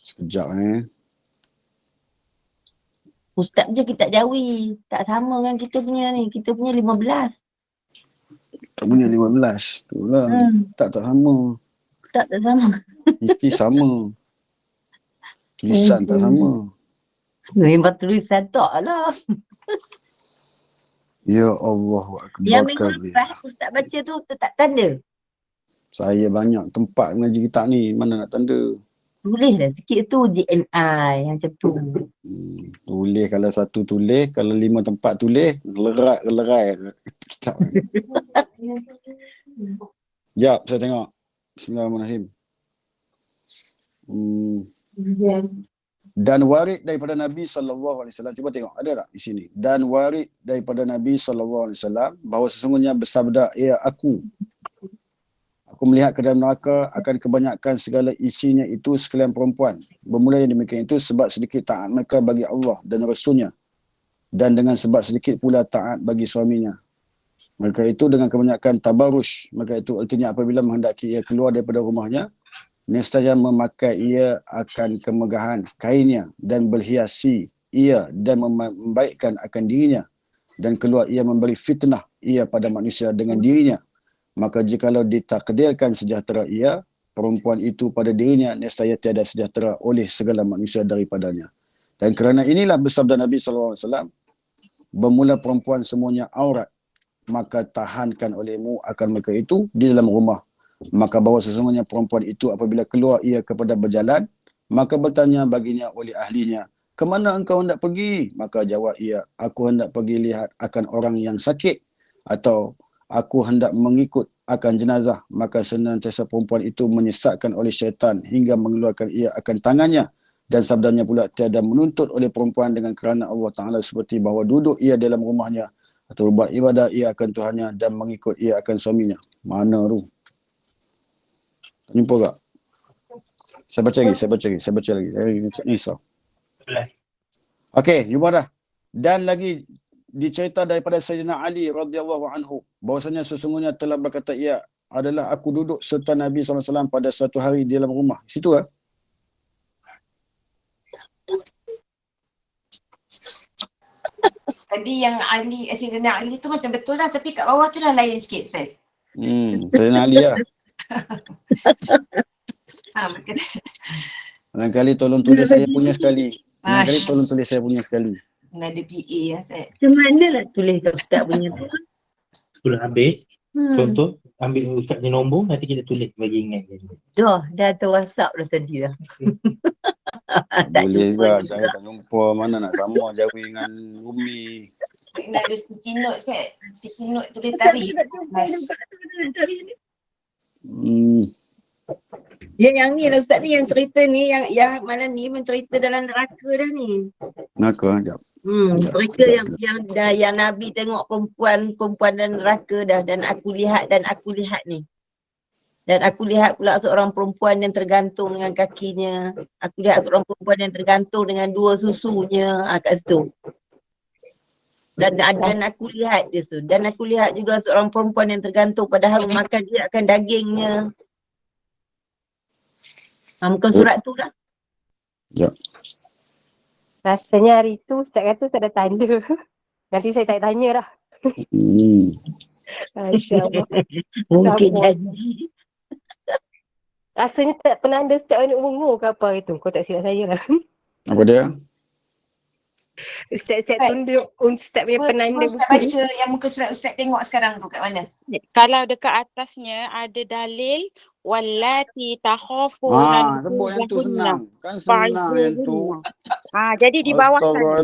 Sekejap Ustaz je kitab Jawi. Tak sama dengan kita punya ni. Kita punya 15. Tak punya 15. Itulah. Tak sama. Tak sama. Mesti sama. Tulisan tak sama. Memang tulisan tak lah. Ya Allah Akbar. Yang minggu lepas Ustaz baca tu tak tanda. Saya banyak tempat mengaji kitab ni. Mana nak tanda? Tulis lah sikit tu JNI yang macam tu. Tulis kalau satu tulis. Kalau 5 tempat tulis. Lerai kitab ni. Sekejap saya tengok. Bismillahirrahmanirrahim. Dan warid daripada Nabi SAW. Cuba tengok, ada tak di sini? Dan warid daripada Nabi SAW bahawa sesungguhnya bersabda, ya aku melihat ke dalam neraka akan kebanyakan segala isinya itu sekalian perempuan. Bermula yang demikian itu sebab sedikit taat mereka bagi Allah dan Rasulnya. Dan dengan sebab sedikit pula taat bagi suaminya. Mereka itu dengan kebanyakan tabarush. Mereka itu artinya apabila menghendaki ia keluar daripada rumahnya, nescaya memakai ia akan kemegahan kainnya dan berhiasi ia dan membaikkan akan dirinya. Dan keluar ia memberi fitnah ia pada manusia dengan dirinya. Maka jikalau ditakdirkan sejahtera ia, perempuan itu pada dirinya, nescaya tiada sejahtera oleh segala manusia daripadanya. Dan kerana inilah bersabda Nabi SAW, bermula perempuan semuanya aurat, maka tahankan olehmu akan mereka itu di dalam rumah. Maka bahawa sesungguhnya perempuan itu apabila keluar ia kepada berjalan, maka bertanya baginya oleh ahlinya, kemana engkau hendak pergi? Maka jawab ia, aku hendak pergi lihat akan orang yang sakit, atau aku hendak mengikut akan jenazah. Maka senantiasa perempuan itu menyesatkan oleh syaitan hingga mengeluarkan ia akan tangannya. Dan sabdanya pula, tiada menuntut oleh perempuan dengan kerana Allah Ta'ala seperti bahawa duduk ia dalam rumahnya atau buat ibadah ia akan Tuhannya dan mengikut ia akan suaminya. Mana tu? Tak jumpa tak? Saya baca lagi. Saya risau. Okey, jumpa dah. Dan lagi dicerita daripada Sayyidina Ali radhiyallahu anhu bahwasanya sesungguhnya telah berkata ia adalah aku duduk serta Nabi SAW pada suatu hari di dalam rumah. Situ lah. Tadi yang Sayyidina Ali tu macam betul lah, tapi kat bawah tu dah lain sikit, Ustaz. Sayyidina Ali lah. Betul. Lain-kali tolong tulis saya punya sekali. Lain-kali tolong tulis saya punya sekali. Ada PA lah, Ustaz. Macam mana nak tulis kat Ustaz punya tu? Sudah habis. Contoh, ambil Ustaz punya nombor, nanti kita tulis bagi ingat. Dah tu WhatsApp dah tadi dah. Boleh juga, saya tak jumpa. Mana nak sama Jawi dengan Umi. Nak ada sticky note, Ustaz. Sticky note tulis tarikh. Yang ni lah Ustaz ni, yang cerita ni, yang mana ni mencerita dalam neraka dah ni. Neraka, sekejap. Mereka yang Nabi tengok perempuan dan neraka dah, dan aku lihat ni. Dan aku lihat pula seorang perempuan yang tergantung dengan kakinya. Aku lihat seorang perempuan yang tergantung dengan 2 susunya kat situ. Dan aku lihat dia tu. Dan aku lihat juga seorang perempuan yang tergantung padahal makan dia akan dagingnya. Muka surat tu lah. Ya. Rasanya hari tu Ustaz kata Ustaz dah tanda. Nanti saya tanya dah. InsyaAllah. Mungkin janji. Rasanya tak penanda Ustaz ni umur ke apa itu. Kau tak silap saya lah. Apa dia? Ustaz tunjuk Ustaz punya penanda. Cuba Ustaz baca yang muka surat Ustaz tengok sekarang tu kat mana? Kalau dekat atasnya ada dalil wallati takhafuna sebut yang tu senang. Kan senang yang tu. Jadi di bawah sana.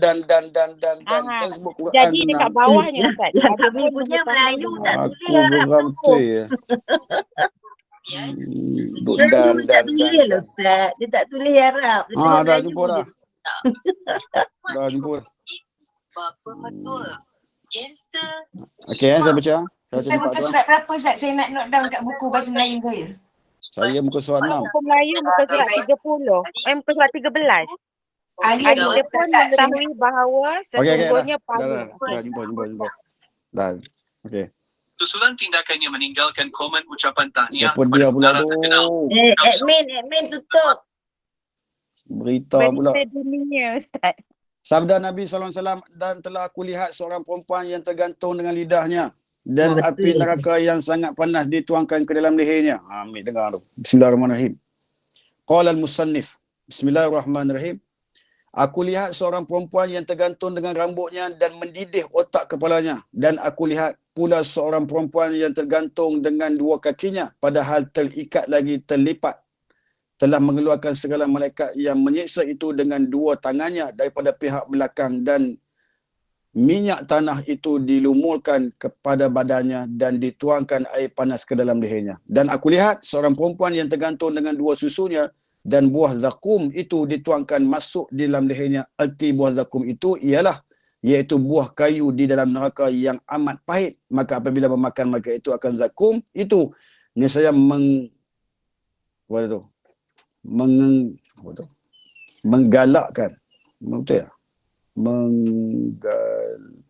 Dan kan sebut Quran. Jadi dekat bawahnya Ustaz. Kami punya Melayu tak tulis Arab tu. Dan Ustaz. Dia tak tulis Arab. Dah jumpa dah. Dah jumpa dah. Okey, saya baca. Ustaz muka surat berapa Ustaz? Saya nak note down kat buku bahasa Melayu saya. Saya muka surat 6. Buku Melayu muka surat 30. Muka surat 13. Ada pun mengetahui bahawa sesungguhnya dah jumpa. Dah. Okey. Susulan tindakannya meninggalkan komen ucapan tahniah Siapa dia pula tu? Admin tutup. Berita pula. Berita dunia, Ustaz. Sabda Nabi SAW, dan telah aku lihat seorang perempuan yang tergantung dengan lidahnya dan Betul. api neraka yang sangat panas dituangkan ke dalam lehernya. Ambil dengar tu. Bismillahirrahmanirrahim. Qala al-musannif. Bismillahirrahmanirrahim. Aku lihat seorang perempuan yang tergantung dengan rambutnya dan mendidih otak kepalanya. Dan aku lihat pula seorang perempuan yang tergantung dengan dua kakinya padahal terikat lagi terlipat. Telah mengeluarkan segala malaikat yang menyiksa itu dengan dua tangannya daripada pihak belakang, dan minyak tanah itu dilumurkan kepada badannya dan dituangkan air panas ke dalam lehernya. Dan aku lihat seorang perempuan yang tergantung dengan dua susunya dan buah zakum itu dituangkan masuk di dalam lehernya. Arti buah zakum itu ialah iaitu buah kayu di dalam neraka yang amat pahit. Maka apabila memakan mereka itu akan zakum itu, niscaya menggalakkan, betul ya?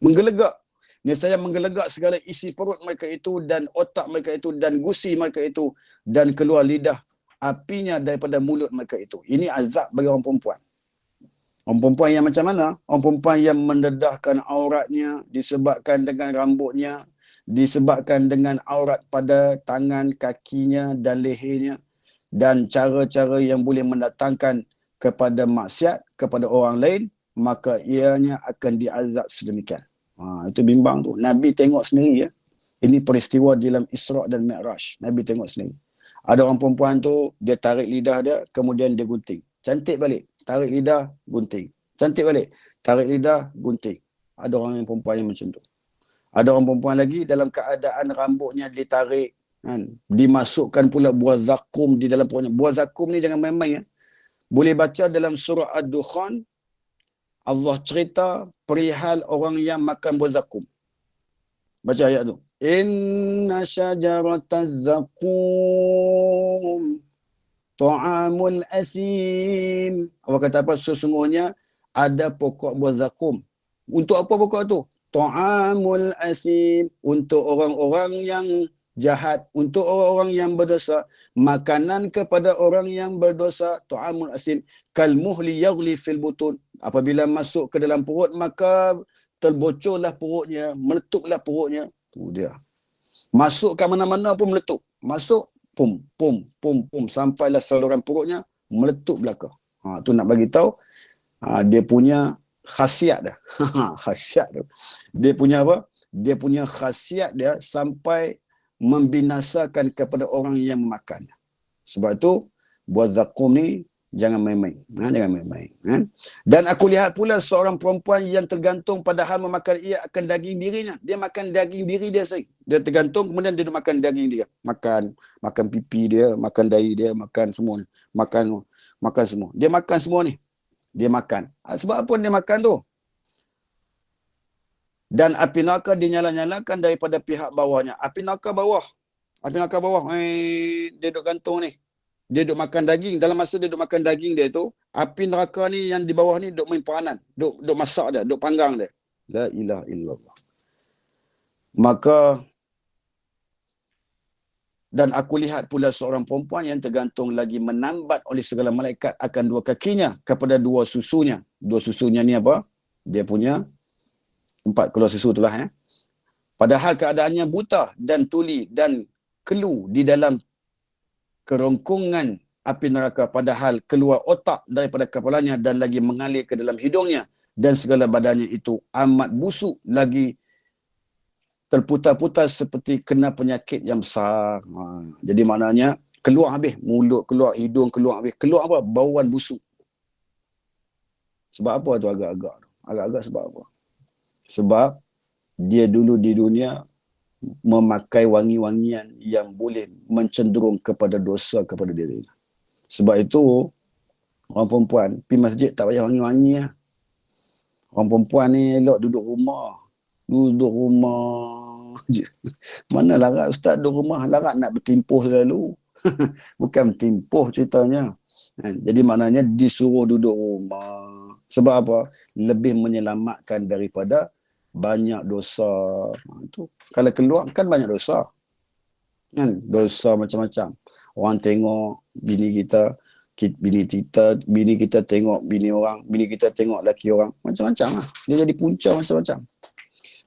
Menggelegak. Niscaya menggelegak segala isi perut mereka itu dan otak mereka itu dan gusi mereka itu, dan keluar lidah apinya daripada mulut mereka itu. Ini azab bagi orang perempuan. Orang perempuan yang macam mana? Orang perempuan yang mendedahkan auratnya disebabkan dengan rambutnya, disebabkan dengan aurat pada tangan, kakinya dan lehernya, dan cara-cara yang boleh mendatangkan kepada maksiat kepada orang lain, maka ianya akan diazab sedemikian. Itu bimbang tu. Nabi tengok sendiri ya. Ini peristiwa dalam Isra' dan Mi'raj. Nabi tengok sendiri. Ada orang perempuan tu, dia tarik lidah dia, kemudian dia gunting. Cantik balik. Tarik lidah, gunting. Cantik balik. Tarik lidah, gunting. Ada orang yang perempuan yang macam tu. Ada orang perempuan lagi dalam keadaan rambutnya ditarik, kan? Dimasukkan pula buah zakum di dalam perutnya. Buah zakum ni jangan main-main ya. Boleh baca dalam surah Ad-Dukhan, Allah cerita perihal orang yang makan buah zakum. Baca ayat tu. Inna syajarataz zakum ta'amul asim. Allah kata apa? Sesungguhnya ada pokok buah zakum. Untuk apa pokok tu? Ta'amul asim. Untuk orang-orang yang jahat, untuk orang-orang yang berdosa, makanan kepada orang yang berdosa, ta'amul asim, kalmuhli yaghli fil butun. Apabila masuk ke dalam perut, maka terbocorlah perutnya, meletuplah perutnya. Tu dia. Masuk ke mana-mana pun meletup. Masuk, pum, sampailah saluran perutnya meletup belaka. Tu nak bagi tahu dia punya khasiat dah. Khasiat tu. Dia punya apa? Dia punya khasiat dia sampai membinasakan kepada orang yang memakannya. Sebab itu buah zakum ni jangan main-main. Jangan main-main. Dan aku lihat pula seorang perempuan yang tergantung padahal memakan ia akan daging dirinya. Dia makan daging diri dia sendiri. Dia tergantung, kemudian dia makan daging dia. Makan pipi dia, makan dahi dia, makan semua ni. Makan semua. Dia makan semua ni. Dia makan. Sebab apa dia makan tu? Dan api neraka dinyala-nyalakan daripada pihak bawahnya. Api neraka bawah. Dia duduk gantung ni. Dia duduk makan daging. Dalam masa dia duduk makan daging dia tu, api neraka ni yang di bawah ni duduk main peranan. Duduk masak dia. Duduk panggang dia. La ilaha illallah. Maka, dan aku lihat pula seorang perempuan yang tergantung lagi menambat oleh segala malaikat akan dua kakinya kepada dua susunya. Dua susunya ni apa? Dia punya tempat keluar susu itulah ya. Padahal keadaannya buta dan tuli dan kelu di dalam kerongkongan api neraka, padahal keluar otak daripada kepalanya dan lagi mengalir ke dalam hidungnya, dan segala badannya itu amat busuk lagi terputar-putar seperti kena penyakit yang besar. Jadi maknanya keluar habis mulut, keluar hidung, keluar habis. Keluar apa? Bauan busuk. Sebab apa tu agak-agak? Agak-agak sebab apa? Sebab dia dulu di dunia memakai wangi-wangian yang boleh mencenderung kepada dosa kepada dirinya. Sebab itu orang perempuan pergi masjid tak payah wangi-wangi lah. Orang perempuan ni elok duduk rumah je. Mana larat ustaz duduk rumah, larat nak bertimpuh selalu. Bukan bertimpuh ceritanya. Jadi maknanya disuruh duduk rumah. Sebab apa? Lebih menyelamatkan daripada banyak dosa. Tu kalau keluar kan banyak dosa. Kan dosa macam-macam. Orang tengok bini kita, bini kita tengok bini orang, bini kita tengok laki orang, macam-macam lah. Dia jadi punca macam-macam.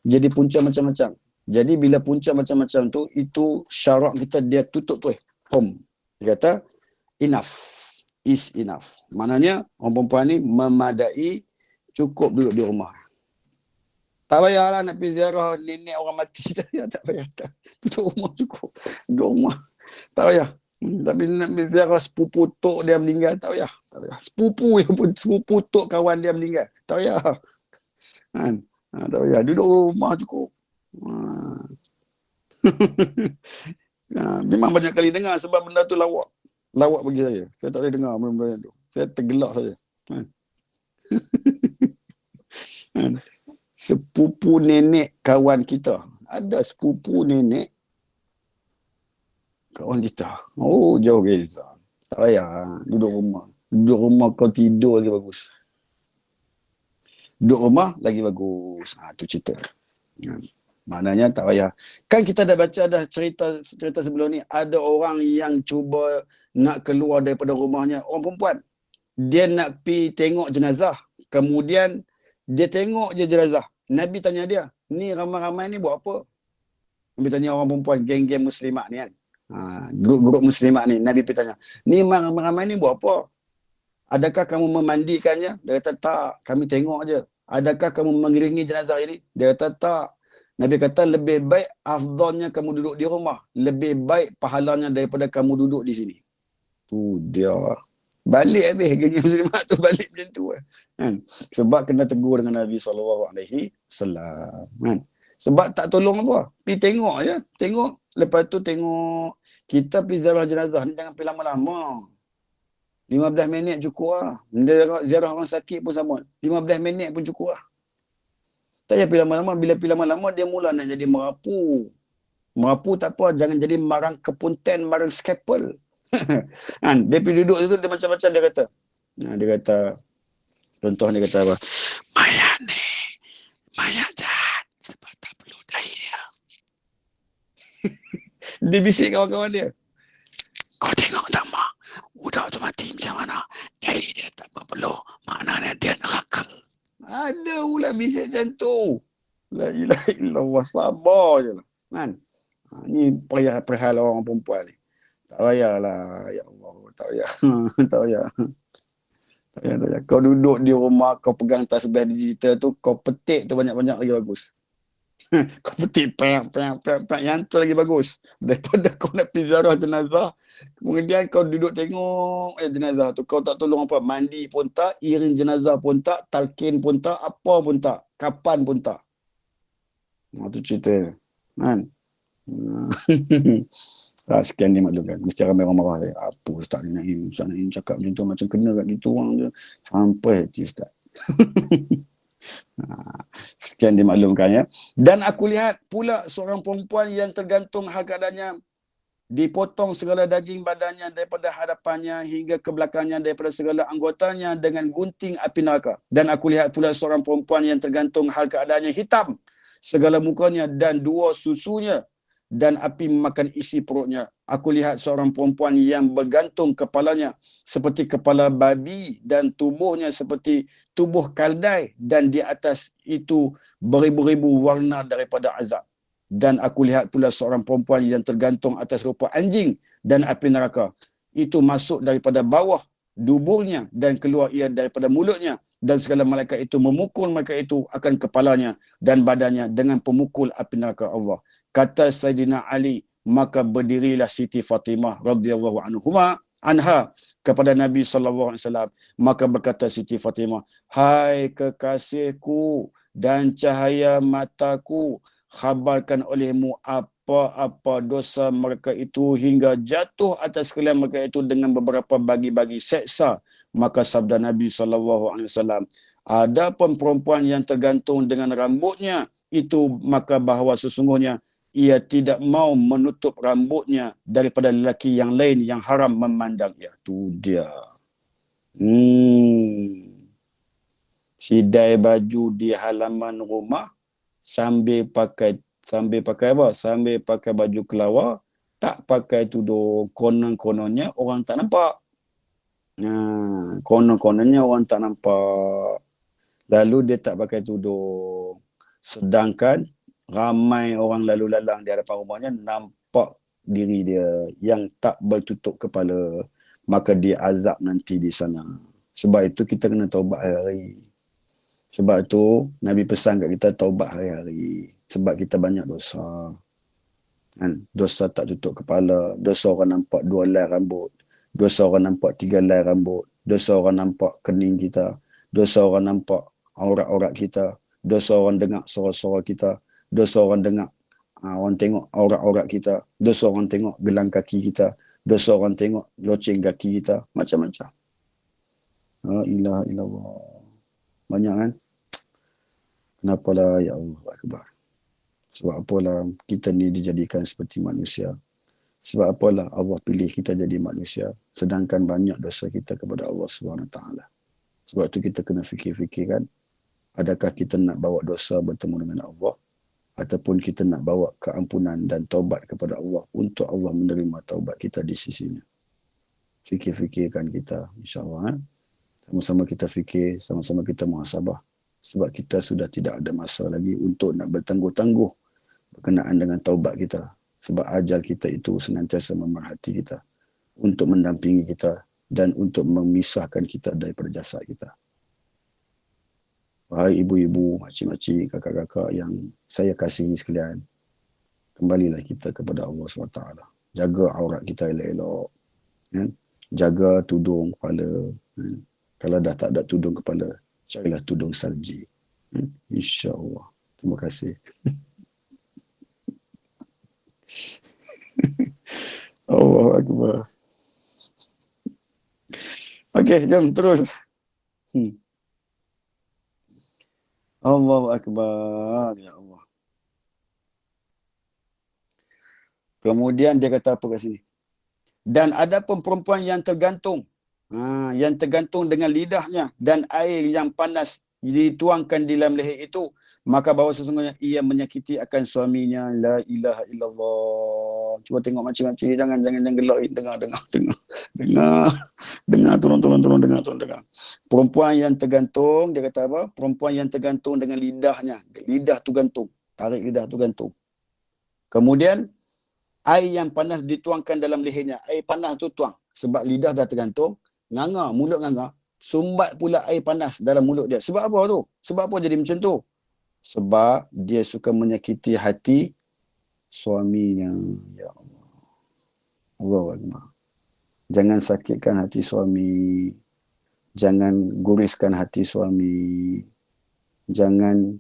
Jadi punca macam-macam. Jadi bila punca macam-macam tu, itu syarak kita dia tutup tu. Dia kata enough is enough. Maknanya orang perempuan ni memadai, cukup duduk di rumah. Tak payahlah nak pergi ziarah nenek orang mati. Tak payah. Duduk rumah cukup. Duduk rumah. Tak payah. Tapi nak pergi ziarah sepupu tok dia meninggal, tak payah. Sepupu tok kawan dia meninggal, tak payah. Kan? Tak payah. Duduk rumah cukup. Memang banyak kali dengar sebab benda tu lawak. Lawak bagi saya. Saya tak boleh dengar benda-benda tu. Saya tergelak saja. Sepupu nenek kawan kita. Ada sepupu nenek kawan kita. Oh, jauh beza. Tak payah. Duduk rumah. Duduk rumah kau tidur lagi bagus. Duduk rumah lagi bagus. Tu cerita. Maknanya tak payah. Kan kita dah baca dah cerita sebelum ni. Ada orang yang cuba nak keluar daripada rumahnya. Orang perempuan. Dia nak pergi tengok jenazah. Kemudian dia tengok je jenazah. Nabi tanya dia, ni ramai-ramai ni buat apa? Nabi tanya orang perempuan, geng-geng muslimat ni kan. Grup-grup muslimat ni. Nabi pergi tanya, ni ramai-ramai ni buat apa? Adakah kamu memandikannya? Dia kata, tak. Kami tengok je. Adakah kamu mengiringi jenazah ini? Dia kata, tak. Nabi kata, lebih baik afdalnya kamu duduk di rumah. Lebih baik pahalanya daripada kamu duduk di sini. Tu dia. Balik habis geng muslimat tu balik macam tu kan. Sebab kena tegur dengan Nabi SAW kan. Sebab tak tolong apa. Pergi tengok je. Tengok. Lepas tu tengok. Kita pergi ziarah jenazah ni jangan pergi lama-lama. 15 minit cukup lah. Ziarah orang sakit pun sama. 15 minit pun cukup lah. Tak payah pergi lama-lama. Bila pergi lama-lama dia mula nak jadi merapu. Merapu tak apa. Jangan jadi marang kepunten, marang skapel. Kan? Dia pergi duduk situ, dia macam-macam dia kata. Dia kata, contoh dia kata apa? Mayat jahat. Sebab tak perlu dahi dia. Dia bisik kawan-kawan dia. Kau tengok tak mak? Budak tu mati macam mana? Dahi dia tak perlu. Maknanya dia neraka. Ada pula bisik macam tu. La ilaha illallah, sabar je lah. Kan? Ni perihal orang perempuan ni. Tak payahlah. Ya Allah. Tak payah. Tak payah. Tak payah. Kau duduk di rumah, kau pegang tasbih digital tu, kau petik tu banyak-banyak lagi bagus. Kau petik pek. Yang tu lagi bagus. Daripada kau nak pergi ziarah jenazah, kemudian kau duduk tengok jenazah tu. Kau tak tolong apa. Mandi pun tak, iring jenazah pun tak, talqin pun tak, apa pun tak. Kapan pun tak. Itu cerita. Kan? Sekian dimaklumkan. Mesti ramai orang marah. Apa Ustaz Naim cakap macam tu, macam kena kat gitu orang je. Sampai hati Ustaz. Sekian dimaklumkan ya. Dan aku lihat pula seorang perempuan yang tergantung hal keadaannya, dipotong segala daging badannya daripada hadapannya hingga ke belakangnya daripada segala anggotanya dengan gunting api neraka. Dan aku lihat pula seorang perempuan yang tergantung hal keadaannya hitam segala mukanya dan dua susunya, dan api memakan isi perutnya. Aku lihat seorang perempuan yang bergantung kepalanya seperti kepala babi dan tubuhnya seperti tubuh kaldai, dan di atas itu beribu-ribu warna daripada azab. Dan aku lihat pula seorang perempuan yang tergantung atas rupa anjing dan api neraka. Itu masuk daripada bawah duburnya dan keluar ia daripada mulutnya, dan segala malaikat itu memukul mereka itu akan kepalanya dan badannya dengan pemukul api neraka Allah. Kata Sayyidina Ali, maka berdirilah Siti Fatimah radhiyallahu anha kepada Nabi SAW. Maka berkata Siti Fatimah, hai kekasihku dan cahaya mataku, khabarkan olehmu apa-apa dosa mereka itu hingga jatuh atas kalian mereka itu dengan beberapa bagi-bagi seksa. Maka sabda Nabi SAW, ada pun perempuan yang tergantung dengan rambutnya itu, maka bahawa sesungguhnya ia tidak mau menutup rambutnya daripada lelaki yang lain yang haram memandang ia. Tu dia. Sidai baju di halaman rumah, sambil pakai apa? Sambil pakai baju kelawar, tak pakai tudung, konon-kononnya orang tak nampak. Konon-kononnya orang tak nampak. Lalu dia tak pakai tudung. Sedangkan ramai orang lalu lalang di hadapan rumahnya nampak diri dia yang tak bertutup kepala. Maka dia azab nanti di sana. Sebab itu kita kena taubat hari-hari. Sebab itu Nabi pesan kat kita taubat hari-hari. Sebab kita banyak dosa. Kan? Dosa tak tutup kepala. Dosa orang nampak 2 helai rambut. Dosa orang nampak 3 helai rambut. Dosa orang nampak kening kita. Dosa orang nampak aurat-aurat kita. Dosa orang dengar suara-suara kita. Dosa orang dengar, orang tengok aurat-aurat kita. Dosa orang tengok gelang kaki kita. Dosa orang tengok loceng kaki kita. Macam-macam. La ilaha illallah. Banyak kan? Kenapalah ya Allah Akbar. Sebab apalah kita ni dijadikan seperti manusia. Sebab apalah Allah pilih kita jadi manusia. Sedangkan banyak dosa kita kepada Allah SWT. Sebab tu kita kena fikir-fikirkan. Adakah kita nak bawa dosa bertemu dengan Allah, ataupun kita nak bawa keampunan dan taubat kepada Allah untuk Allah menerima taubat kita di sisinya. Fikir-fikirkan kita, insyaAllah. Sama-sama kita fikir, sama-sama kita muhasabah. Sebab kita sudah tidak ada masa lagi untuk nak bertangguh-tangguh berkenaan dengan taubat kita. Sebab ajal kita itu senantiasa memerhati kita untuk mendampingi kita dan untuk memisahkan kita daripada jasad kita. Wahai ibu-ibu, makcik-makcik, kakak-kakak yang saya kasihi sekalian, kembalilah kita kepada Allah SWT. Jaga aurat kita elok-elok. Kan? Jaga tudung kepala. Kan? Kalau dah tak ada tudung kepala, carilah tudung salji. InsyaAllah. Terima kasih. Allahu Akbar. Okey, jom terus. Allahu Akbar. Ya Allah. Kemudian dia kata apa kat sini? Dan ada pun perempuan yang tergantung. Yang tergantung dengan lidahnya dan air yang panas dituangkan di dalam leher itu, maka bahawa sesungguhnya ia menyakiti akan suaminya. La ilaha illallah. Cuba tengok makcik-makcik, jangan gelak. Dengar, tolong dengar. Perempuan yang tergantung, dia kata apa? Perempuan yang tergantung dengan lidahnya. Lidah tu gantung. Tarik lidah tu gantung. Kemudian air yang panas dituangkan dalam lehernya. Air panas tu tuang. Sebab lidah dah tergantung. Nganga, mulut nganga. Sumbat pula air panas dalam mulut dia. Sebab apa tu? Sebab apa jadi macam tu? Sebab dia suka menyakiti hati suaminya. Ya Allah. Allahu Akbar. Jangan sakitkan hati suami. Jangan guriskan hati suami. Jangan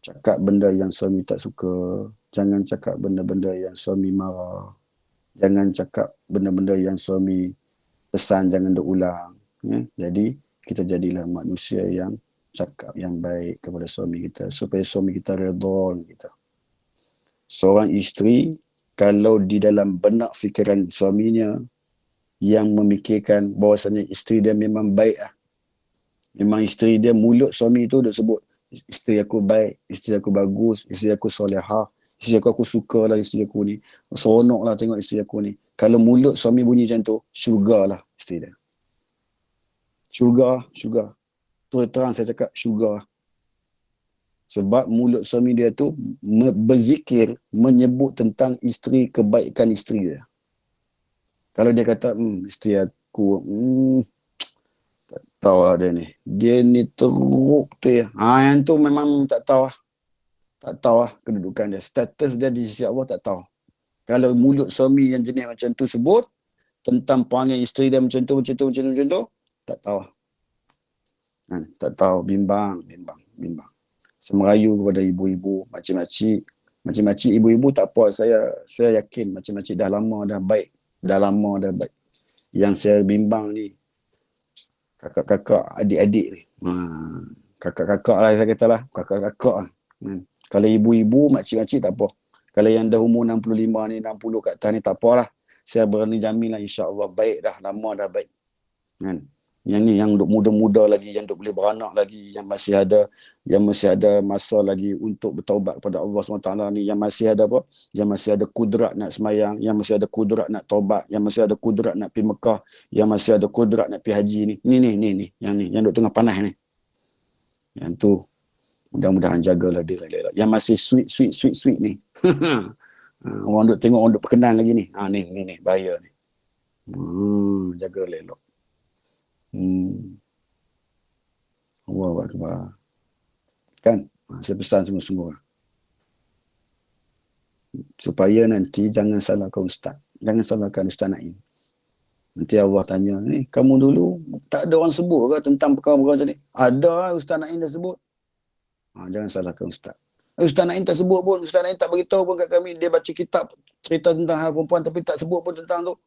cakap benda yang suami tak suka. Jangan cakap benda-benda yang suami marah. Jangan cakap benda-benda yang suami pesan jangan diulang. Jadi kita jadilah manusia yang cakap yang baik kepada suami kita supaya suami kita redha kita. Seorang isteri kalau di dalam benak fikiran suaminya yang memikirkan bahawasanya isteri dia memang baik memang isteri dia, mulut suami tu dia sebut isteri aku baik, isteri aku bagus, isteri aku solehah, isteri aku suka lah isteri aku ni, seronok lah tengok isteri aku ni. Kalau mulut suami bunyi macam tu, syurga lah isteri dia. Syurga. Terus terang saya cakap syurga. Sebab mulut suami dia tu berzikir, menyebut tentang isteri, kebaikan isteri dia. Kalau dia kata, isteri aku, tak tahu lah dia ni. Dia ni teruk tu ya. Yang tu memang tak tahu lah. Tak tahu lah kedudukan dia. Status dia di sisi Allah tak tahu. Kalau mulut suami yang jenis macam tu sebut tentang perangai isteri dia macam tu, tak tahu. Tak tahu, bimbang. Semerayu kepada ibu-ibu, makcik-makcik, ibu-ibu tak apa, saya yakin makcik-makcik dah lama dah baik. Yang saya bimbang ni kakak-kakak, adik-adik ni. Kakak-kakak lah saya kata lah, kakak-kakak lah. Kalau ibu-ibu, makcik-makcik tak apa. Kalau yang dah umur 65 ni, 60 kat atas ni tak apalah. Saya berani jamin lah insya-Allah baik dah, lama dah baik. Yang ni yang duk muda-muda lagi, yang duk boleh beranak lagi, yang masih ada masa lagi untuk bertaubat kepada Allah SWT ni, yang masih ada apa? Yang masih ada kudrat nak semayang, yang masih ada kudrat nak taubat, yang masih ada kudrat nak pergi Mekah, yang masih ada kudrat nak pergi haji ni. Ni yang duk tengah panas ni. Yang tu mudah-mudahan jagalah dia elok. Yang masih sweet ni. Orang duk tengok, orang duk berkenan lagi ni. Ni bahaya ni. Jagalah elok. Allahu Akbar. Kan? Saya pesan sungguh-sungguh. Supaya nanti jangan salahkan Ustaz. Jangan salahkan Ustaz Naim. Nanti Allah tanya, ni kamu dulu tak ada orang sebut ke tentang perkara-perkara tadi? Ada, Ustaz Naim dah sebut. Jangan salahkan Ustaz. Ustaz Naim tak sebut pun. Ustaz Naim tak beritahu pun kat kami. Dia baca kitab cerita tentang hal perempuan tapi tak sebut pun tentang tu.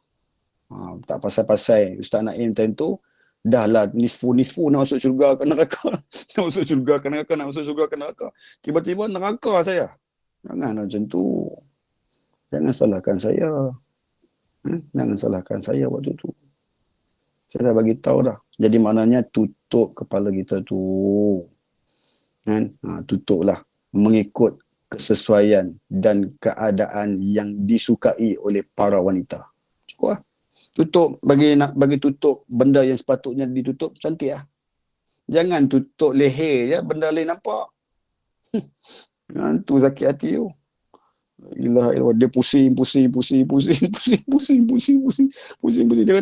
Tak pasal-pasal Ustaz Naim tentu dah lah nisfu nak masuk syurga ke neraka. Nak masuk syurga ke neraka, nak masuk syurga ke neraka. Tiba-tiba neraka saya. Jangan macam tu. Jangan salahkan saya. Jangan salahkan saya waktu tu. Saya dah bagi tahu dah. Jadi maknanya tutup kepala kita tu. Tutuplah mengikut kesesuaian dan keadaan yang disukai oleh para wanita. Cukup lah. Tutup, bagi tutup benda yang sepatutnya ditutup, cantik lah. Jangan tutup leher je, benda lain nampak. Tu sakit hati tu. Ilah, dia pusing. Dia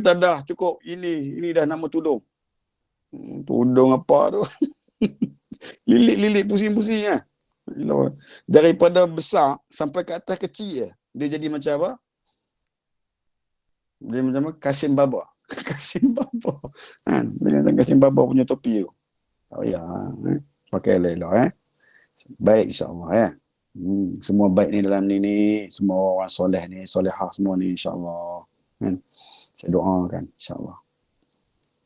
kata dah cukup, ini dah nama tudung. Tudung apa tu? Lilit pusing lah. Daripada besar sampai ke atas kecil je. Dia jadi macam apa? Dia macam Kasim Baba. Kasim Baba. Dia macam Kasim Baba punya topi tu. Pakai elok. Baik insyaAllah. Semua baik ni dalam ni. Semua orang soleh ni, solehah semua ni insyaAllah. Saya doakan insyaAllah.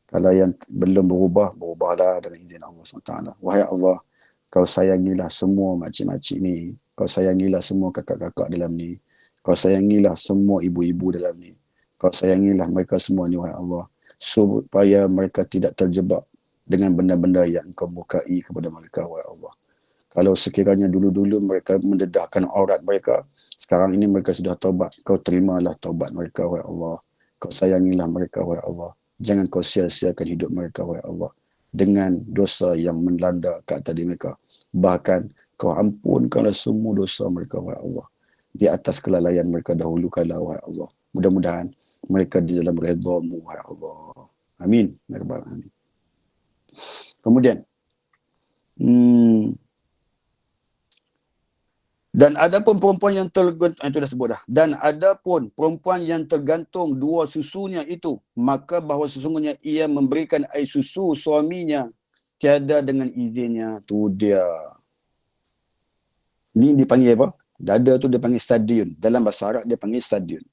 Kalau yang belum berubahlah dengan izin Allah SWT. Wahai Allah, kau sayangilah semua makcik-makcik ni. Kau sayangilah semua kakak-kakak dalam ni. Kau sayangilah semua ibu-ibu dalam ni. Kau sayangilah mereka semua ni, wahai Allah. Supaya mereka tidak terjebak dengan benda-benda yang kau bukai kepada mereka, wahai Allah. Kalau sekiranya dulu-dulu mereka mendedahkan aurat mereka, sekarang ini mereka sudah taubat. Kau terimalah taubat mereka, wahai Allah. Kau sayangilah mereka, wahai Allah. Jangan kau sia-siakan hidup mereka, wahai Allah, dengan dosa yang melanda ke atas mereka. Bahkan kau ampunkanlah semua dosa mereka, wahai Allah, di atas kelalaian mereka dahulu kala, wahai Allah. Mudah-mudahan mereka di dalam redha-Mu, wahai Allah. Amin. Amin. Kemudian, dan ada pun perempuan yang tergantung, itu dah sebut dah. Dan ada pun perempuan yang tergantung dua susunya itu, maka bahawa sesungguhnya ia memberikan air susu suaminya tiada dengan izinnya. Tu dia. Ni dipanggil apa? Dada tu dia panggil stadion. Dalam bahasa Arab dia panggil stadion.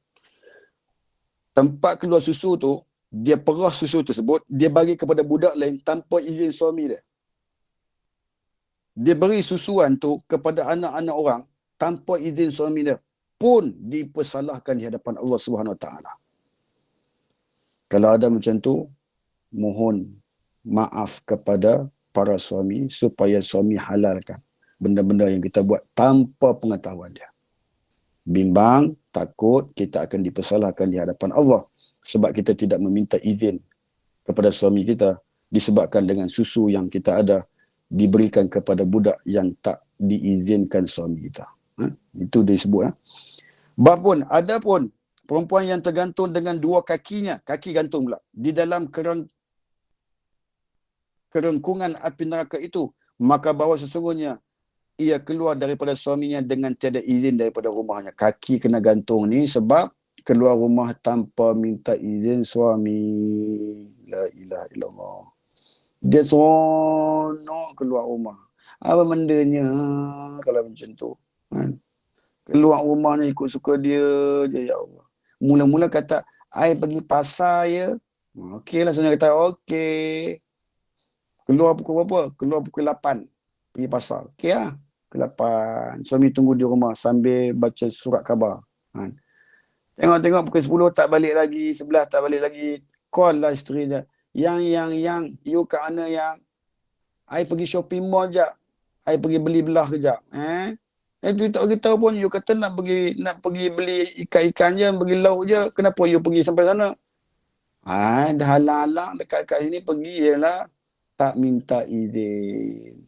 Tempat keluar susu tu, dia perah susu tersebut, dia bagi kepada budak lain tanpa izin suami dia. Dia beri susuan tu kepada anak-anak orang tanpa izin suami dia, pun dipersalahkan di hadapan Allah Subhanahu Wa Taala. Kalau ada macam tu, mohon maaf kepada para suami supaya suami halalkan benda-benda yang kita buat tanpa pengetahuan dia. Bimbang, takut kita akan dipersalahkan di hadapan Allah sebab kita tidak meminta izin kepada suami kita disebabkan dengan susu yang kita ada diberikan kepada budak yang tak diizinkan suami kita. Itu disebut. Bahpun ada pun perempuan yang tergantung dengan dua kakinya, kaki gantung pula, di dalam kerengkungan api neraka itu, maka bahawa sesungguhnya ia keluar daripada suaminya dengan tiada izin daripada rumahnya. Kaki kena gantung ni sebab keluar rumah tanpa minta izin suami. La ilaha illallah. Dia seronok keluar rumah. Apa bendanya kalau macam tu? Keluar rumah ni ikut suka dia je, ya Allah. Mula-mula kata, I pergi pasar ya. Okeylah, sebenarnya kata okey. Keluar pukul berapa? Keluar pukul 8. Pergi pasar. Okey lah. Pukul 8. Suami tunggu di rumah sambil baca surat khabar. Tengok-tengok pukul 10 tak balik lagi. 11 tak balik lagi. Call lah isteri dia. Yang you kat mana yang I pergi shopping mall jap. I pergi beli belah kejap. You tak beritahu pun you kata nak pergi beli ikan-ikan je, pergi laut je. Kenapa you pergi sampai sana? Dah halang-halang dekat sini pergi je lah. Tak minta izin.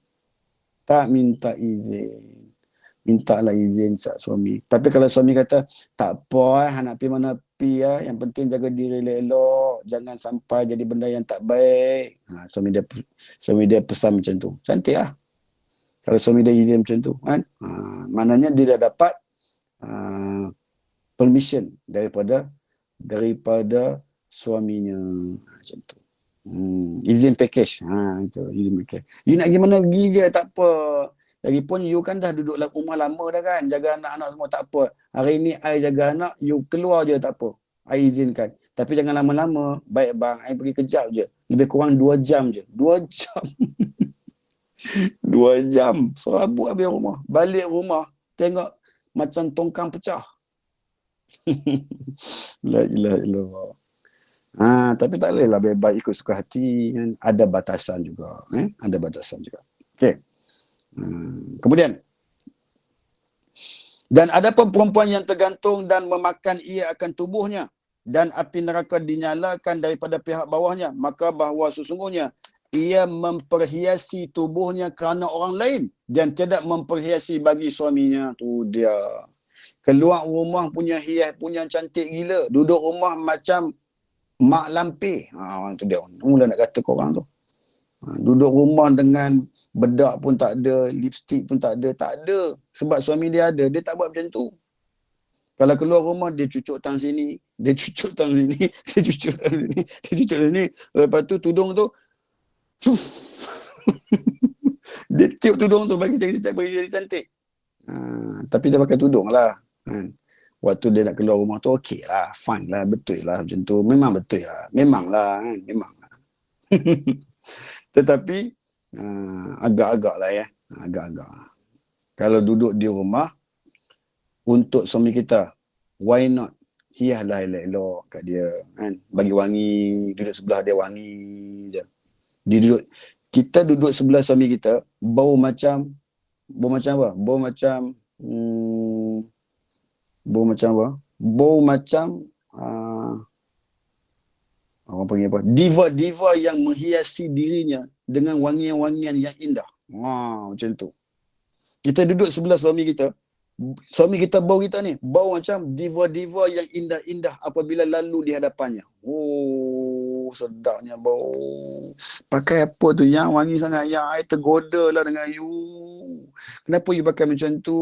Mintalah izin suami. Tapi kalau suami kata, tak apa, nak pergi mana pergi, yang penting jaga diri elok, jangan sampai jadi benda yang tak baik. Suami dia pesan macam tu. Cantik lah. Kalau suami dia izin macam tu, kan? Maknanya dia dah dapat permission daripada suaminya. Macam tu. Izin package. Itu izin package. You nak pergi mana pergi je, tak apa. Lagipun you kan dah duduk rumah lama dah kan, jaga anak-anak semua, tak apa. Hari ni I jaga anak, you keluar je, tak apa. I izinkan. Tapi jangan lama-lama. Baik bang, I pergi kejap je. Lebih kurang 2 jam je. 2 jam. 2 jam. Serabut habis rumah. Balik rumah, tengok macam tongkang pecah. La ilaha illallah. Tapi tak boleh lah bebas ikut suka hati kan. Ada batasan juga. Ada batasan juga. Okey. Kemudian, dan adapun perempuan yang tergantung dan memakan ia akan tubuhnya, dan api neraka dinyalakan daripada pihak bawahnya, maka bahawa sesungguhnya ia memperhiasi tubuhnya kerana orang lain dan tidak memperhiasi bagi suaminya. Tu dia. Keluar rumah punya hias, punya cantik gila. Duduk rumah macam mak lampir. Tu dia. Mula nak kata korang tu. Duduk rumah dengan bedak pun tak ada, lipstick pun tak ada. Sebab suami dia ada, dia tak buat macam tu. Kalau keluar rumah, dia cucuk tang sini, dia cucuk tang sini, dia cucuk tang sini, dia cucuk tang sini. Lepas tu tudung tu, dia tiup tudung tu bagi jadi cantik. Tapi dia pakai tudung lah. Waktu dia nak keluar rumah tu, okey lah, fine lah, betul lah macam tu. Memang betul lah, memang lah. Tetapi agak-agak lah ya. Agak-agak. Kalau duduk di rumah, untuk suami kita, why not? Hiaslah elok-elok kat dia. Kan? Bagi wangi, duduk sebelah dia wangi je. Kita duduk sebelah suami kita, bau macam apa? Bau macam apa? Bau macam orang panggil apa? Diva yang menghiasi dirinya dengan wangian-wangian yang indah. Macam tu. Kita duduk sebelah suami kita bau kita ni, bau macam diva-diva yang indah-indah apabila lalu di hadapannya. Sedapnya bau. Pakai apa tu yang wangi sangat, yang I tergoda lah dengan you. Kenapa you pakai macam tu?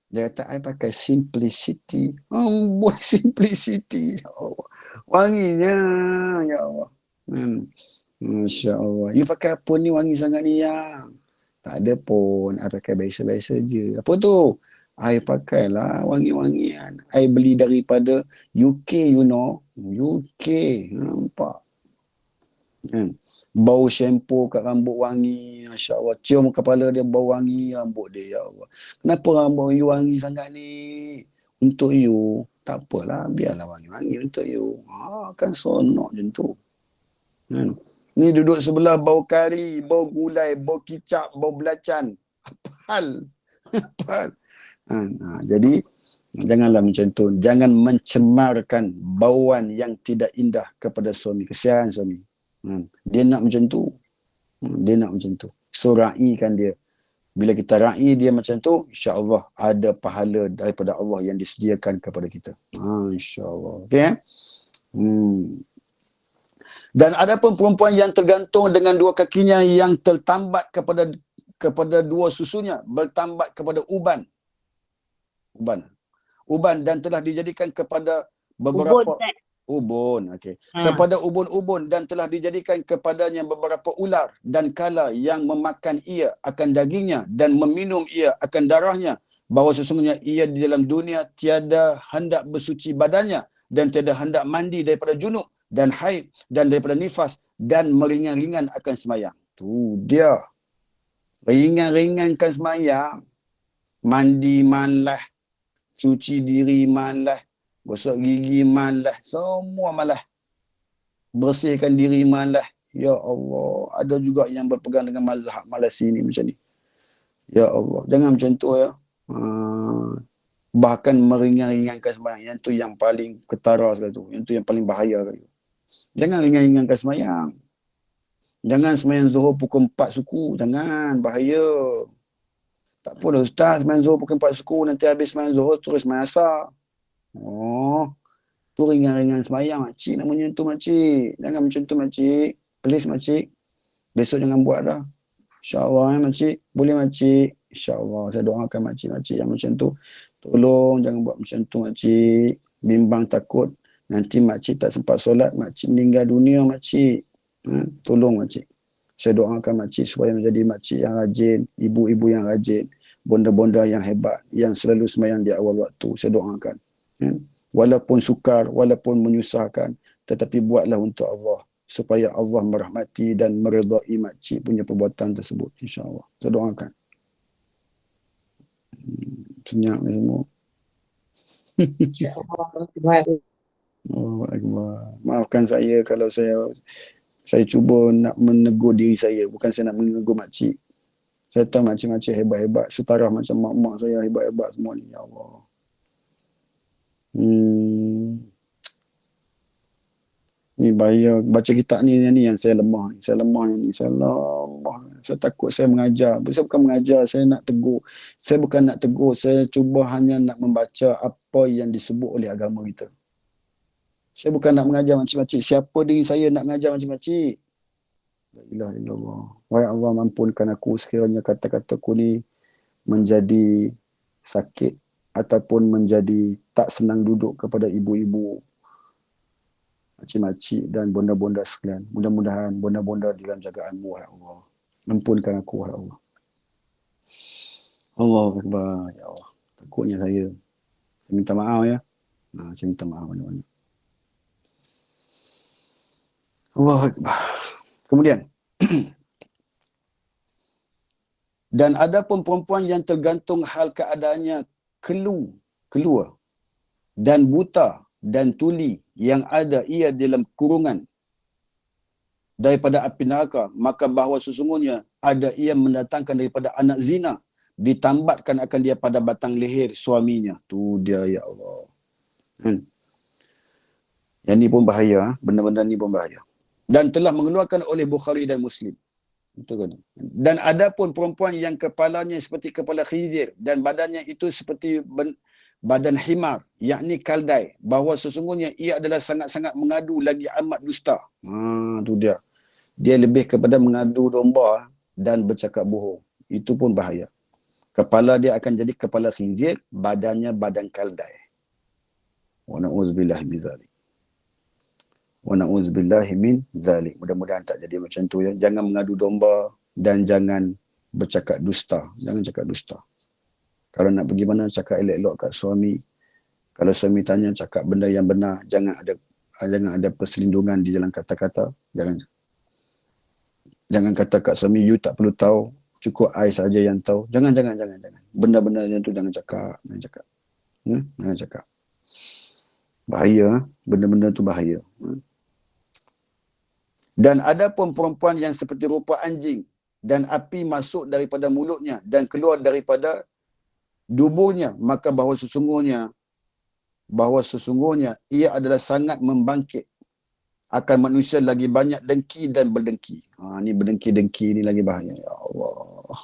Dia kata, I pakai simplicity. Buat simplicity. Ya Allah. Wanginya, ya Allah. Masya Allah. You pakai apa ni wangi sangat ni yang? Tak ada pun. I pakai biasa-biasa je. Apa tu? I pakailah wangi-wangian. I beli daripada UK, you know. UK. Nampak? Bau shampoo kat rambut wangi. Masya Allah. Cium kepala dia bau wangi rambut dia. Ya Allah. Kenapa rambut you wangi sangat ni? Untuk you. Tak apalah. Biarlah wangi-wangi untuk you. Kan sonok macam tu. Ni duduk sebelah bau kari, bau gulai, bau kicap, bau belacan. Apa hal? Jadi, janganlah macam tu. Jangan mencemarkan bauan yang tidak indah kepada suami. Kesian suami. Dia nak macam tu. So, ra'ikan dia. Bila kita ra'i dia macam tu, insya-Allah ada pahala daripada Allah yang disediakan kepada kita. Insya-Allah. Okey. Dan adapun perempuan yang tergantung dengan dua kakinya yang tertambat kepada dua susunya, bertambat kepada uban dan telah dijadikan kepada beberapa ubun, okey. Kepada ubun-ubun dan telah dijadikan kepadanya beberapa ular dan kala yang memakan ia akan dagingnya dan meminum ia akan darahnya, bahawa sesungguhnya ia di dalam dunia tiada hendak bersuci badannya dan tiada hendak mandi daripada junub dan haid dan daripada nifas dan meringan-ringan akan semayang. Tu dia. Ringan-ringankan semayang. Mandi malah. Cuci diri malah. Gosok gigi malah. Semua malah. bersihkan diri imanlah. Ya Allah, ada juga yang berpegang dengan mazhab Malasi ni macam ni. Ya Allah, jangan macam tu ya. Bahkan meringan-ringankan sembahyang. Yang tu yang paling ketara sekali tu. Yang tu yang paling bahaya sekali. Jangan ringan-ringankan sembahyang. Jangan sembahyang Zuhur pukul 4 suku. Jangan, bahaya. Tak apalah Ustaz, sembahyang Zuhur pukul 4 suku. Nanti habis sembahyang Zuhur terus sembahyang Asar. Oh, tu ringan-ringan sembahyang. Makcik namanya tu makcik. Jangan macam tu makcik. Please makcik. Besok jangan buat dah. InsyaAllah makcik. Boleh makcik. InsyaAllah. Saya doakan makcik-makcik yang macam tu. Tolong jangan buat macam tu makcik. Bimbang takut. Nanti makcik tak sempat solat. Makcik meninggal dunia makcik. Tolong makcik. Saya doakan makcik supaya menjadi makcik yang rajin. Ibu-ibu yang rajin. Bonda-bonda yang hebat. Yang selalu sembahyang di awal waktu. Saya doakan. Walaupun sukar. Walaupun menyusahkan. Tetapi buatlah untuk Allah. Supaya Allah merahmati dan meredai makcik punya perbuatan tersebut. InsyaAllah. Saya doakan. Senyap ni semua. Terima kasih. Oh, Akbar. Maafkan saya kalau saya cuba nak menegur diri saya. Bukan saya nak menegur makcik. Saya tahu makcik-makcik hebat-hebat. Setara macam mak-mak saya hebat-hebat semua ni. Ya Allah. Ni bahaya. Baca kitab ni yang saya lemah. Saya lemah yang ni. Saya lemah. Saya takut saya mengajar. Saya bukan mengajar. Saya nak tegur. Saya bukan nak tegur. Saya cuba hanya nak membaca apa yang disebut oleh agama kita. Saya bukan nak mengajar makcik-makcik. Siapa diri saya nak mengajar makcik-makcik? La ilaha illallah. Wahai Allah, mampunkan aku sekiranya kata-kataku ni menjadi sakit ataupun menjadi tak senang duduk kepada ibu-ibu, makcik-makcik dan bonda-bonda sekalian. Mudah-mudahan bonda-bonda di dalam jagaan-Mu, wahai Allah. Ampunkan aku, wahai Allah. Allahu Akbar. Ya Allah. Takutnya saya. Saya minta maaf ya. Saya minta maaf banyak-banyak. Allahu Akbar. Kemudian. Dan ada pun perempuan yang tergantung hal keadaannya keluar dan buta dan tuli yang ada ia dalam kurungan daripada api neraka, maka bahawa sesungguhnya ada ia mendatangkan daripada anak zina, ditambatkan akan dia pada batang leher suaminya. Tu dia, ya Allah. Yang ni pun bahaya. Benda-benda ni pun bahaya. Dan telah mengeluarkan oleh Bukhari dan Muslim. Betul kan? Dan ada pun perempuan yang kepalanya seperti kepala khizir dan badannya itu seperti badan himar, yakni kaldai, bahawa sesungguhnya ia adalah sangat-sangat mengadu lagi amat dusta. Tu dia. Dia lebih kepada mengadu domba dan bercakap bohong. Itu pun bahaya. Kepala dia akan jadi kepala khizir, badannya badan kaldai. Wa na'udzubillahi min dzalik. Wa na'udzubillahi min dzalik. Mudah-mudahan tak jadi macam tu ya. Jangan mengadu domba dan jangan bercakap dusta. Jangan cakap dusta. Kalau nak pergi mana, cakap elok-elok kat suami. Kalau suami tanya, cakap benda yang benar. Jangan ada perselindungan di dalam kata-kata. Jangan kata kat suami, you tak perlu tahu. Cukup I saja yang tahu. Jangan. Benda-benda yang tu jangan cakap. Jangan cakap. Bahaya. Benda-benda tu bahaya. Dan ada pun perempuan yang seperti rupa anjing dan api masuk daripada mulutnya dan keluar daripada duburnya, maka bahawa sesungguhnya ia adalah sangat membangkit akan manusia lagi banyak dengki dan berdengki. Ni berdengki-dengki ni lagi bahaya. Ya Allah.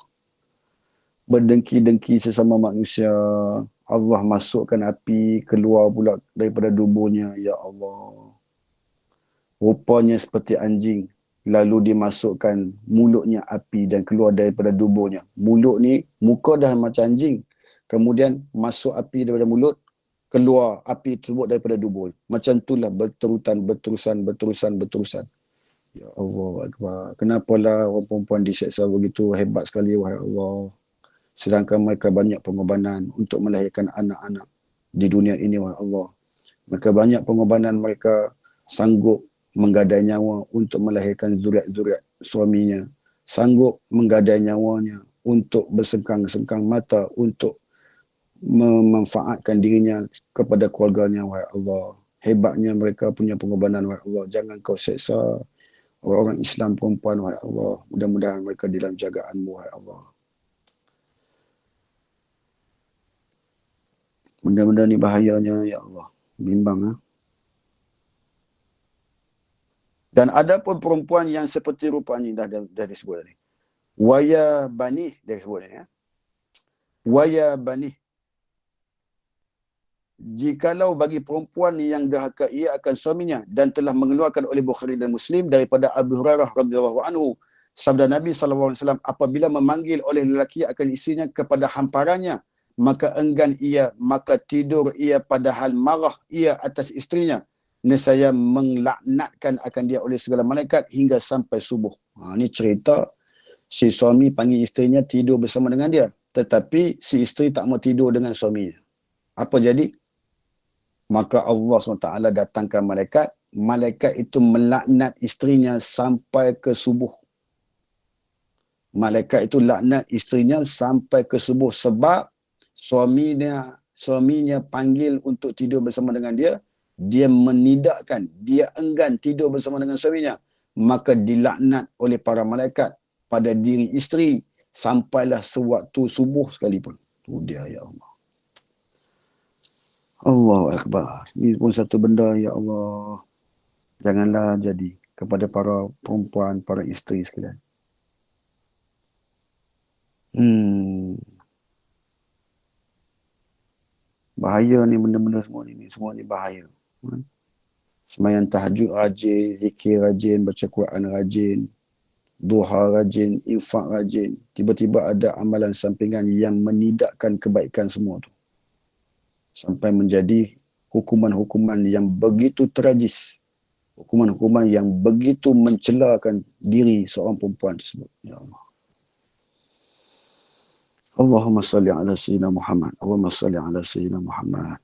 Berdengki-dengki sesama manusia. Allah masukkan api keluar pula daripada duburnya. Ya Allah. Rupanya seperti anjing. Lalu dimasukkan mulutnya api dan keluar daripada duburnya. Mulut ni, muka dah macam anjing. Kemudian masuk api daripada mulut, keluar api tersebut daripada dubur. Macam itulah berterusan. Ya Allah Akbar. Kenapalah orang perempuan diseksa begitu hebat sekali, wahai Allah. Sedangkan mereka banyak pengorbanan untuk melahirkan anak-anak di dunia ini, wahai Allah. Mereka banyak pengorbanan, mereka sanggup menggadai nyawa untuk melahirkan zuriat-zuriat suaminya. Sanggup menggadai nyawanya untuk bersengkang-sengkang mata untuk memanfaatkan dirinya kepada keluarganya, wahai Allah. hebatnya mereka punya pengorbanan, wahai Allah. Jangan kau seksa orang-orang Islam perempuan, wahai Allah. Mudah-mudahan mereka di dalam jagaan-Mu, wahai Allah. Benda-benda ni bahayanya, ya Allah. Bimbang. Ha? Dan ada pun perempuan yang seperti rupa ni, dah disebut tadi. Waya bani, dia sebut ni. Ya? Waya bani. Jikalau bagi perempuan yang derhaka ia akan suaminya dan telah mengeluarkan oleh Bukhari dan Muslim daripada Abu Hurairah radhiyallahu anhu, sabda Nabi SAW, apabila memanggil oleh lelaki akan isinya kepada hamparannya, maka enggan ia, maka tidur ia padahal marah ia atas istrinya, nescaya melaknatkan akan dia oleh segala malaikat hingga sampai subuh. Ini cerita si suami panggil istrinya tidur bersama dengan dia, tetapi si isteri tak mau tidur dengan suaminya. Apa jadi? Maka Allah SWT datangkan malaikat. Malaikat itu melaknat istrinya sampai ke subuh. Malaikat itu laknat istrinya sampai ke subuh sebab suaminya panggil untuk tidur bersama dengan dia. Dia menidakkan, dia enggan tidur bersama dengan suaminya. Maka dilaknat oleh para malaikat pada diri isteri sampailah sewaktu subuh sekalipun. Itu dia, ya Allah. Allahu Akbar. Ini pun satu benda, ya Allah. Janganlah jadi kepada para perempuan, para isteri sekalian. Bahaya ni benda-benda semua ni. Semua ni bahaya. Sembahyang tahajud rajin, zikir rajin, baca Quran rajin, duha rajin, infak rajin. Tiba-tiba ada amalan sampingan yang menidakkan kebaikan semua tu. Sampai menjadi hukuman-hukuman yang begitu tragis. Hukuman-hukuman yang begitu mencelakan diri seorang perempuan tersebut. Ya Allah. Allahumma salli ala sayyidina Muhammad. Allahumma salli ala sayyidina Muhammad.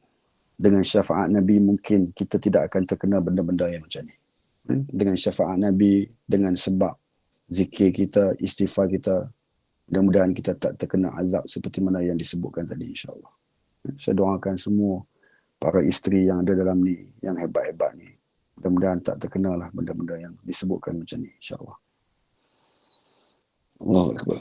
Dengan syafaat Nabi mungkin kita tidak akan terkena benda-benda yang macam ni. Dengan syafaat Nabi, dengan sebab zikir kita, istighfar kita, mudah-mudahan kita tak terkena azab seperti mana yang disebutkan tadi, insya-Allah. Saya doakan semua para isteri yang ada dalam ni, yang hebat-hebat ni, mudah-mudahan tak terkenalah benda-benda yang disebutkan macam ni, insya-Allah. Allahu Akbar.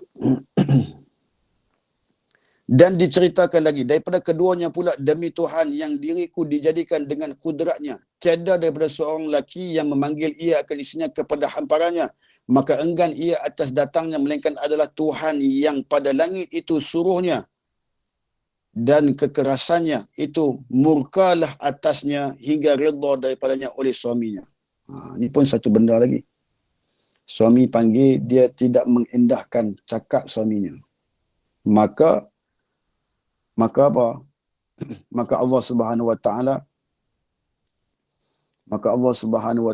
Dan diceritakan lagi daripada keduanya pula, demi Tuhan yang diriku dijadikan dengan kudratnya, tiada daripada seorang lelaki yang memanggil ia akan isinya kepada hamparannya, maka enggan ia atas datangnya, melainkan adalah Tuhan yang pada langit itu suruhnya, dan kekerasannya itu murkalah atasnya hingga redha daripadanya oleh suaminya. Ini pun satu benda lagi. Suami panggil, dia tidak mengendahkan cakap suaminya. Maka apa? Maka Allah Subhanahu Wa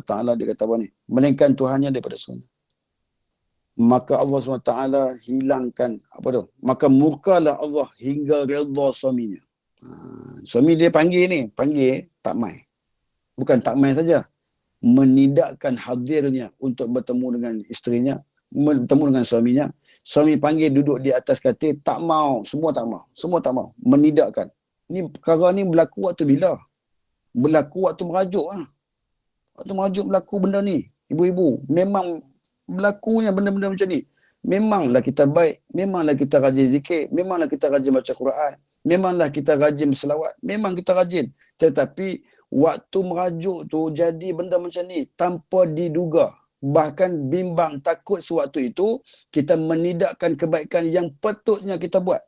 Taala dia kata apa ni? Melainkan Tuhannya daripada sana. Maka Allah SWT hilangkan apa tu? Maka murkalah Allah hingga redha suaminya. Suami dia panggil tak mai. Bukan tak mai saja, menidakkan hadirnya untuk bertemu dengan isterinya, bertemu dengan suaminya. Suami panggil duduk di atas katil, tak mau, semua tak mau, menidakkan. Ni perkara ni berlaku waktu bila? Berlaku waktu merajuk ah. Waktu merajuk berlaku benda ni. Ibu-ibu, memang berlakunya benda-benda macam ni. Memanglah kita baik, memanglah kita rajin zikir, memanglah kita rajin baca Quran, memanglah kita rajin berselawat, memang kita rajin. Tetapi waktu merajuk tu jadi benda macam ni tanpa diduga. Bahkan bimbang, takut sewaktu itu kita menidakkan kebaikan yang patutnya kita buat.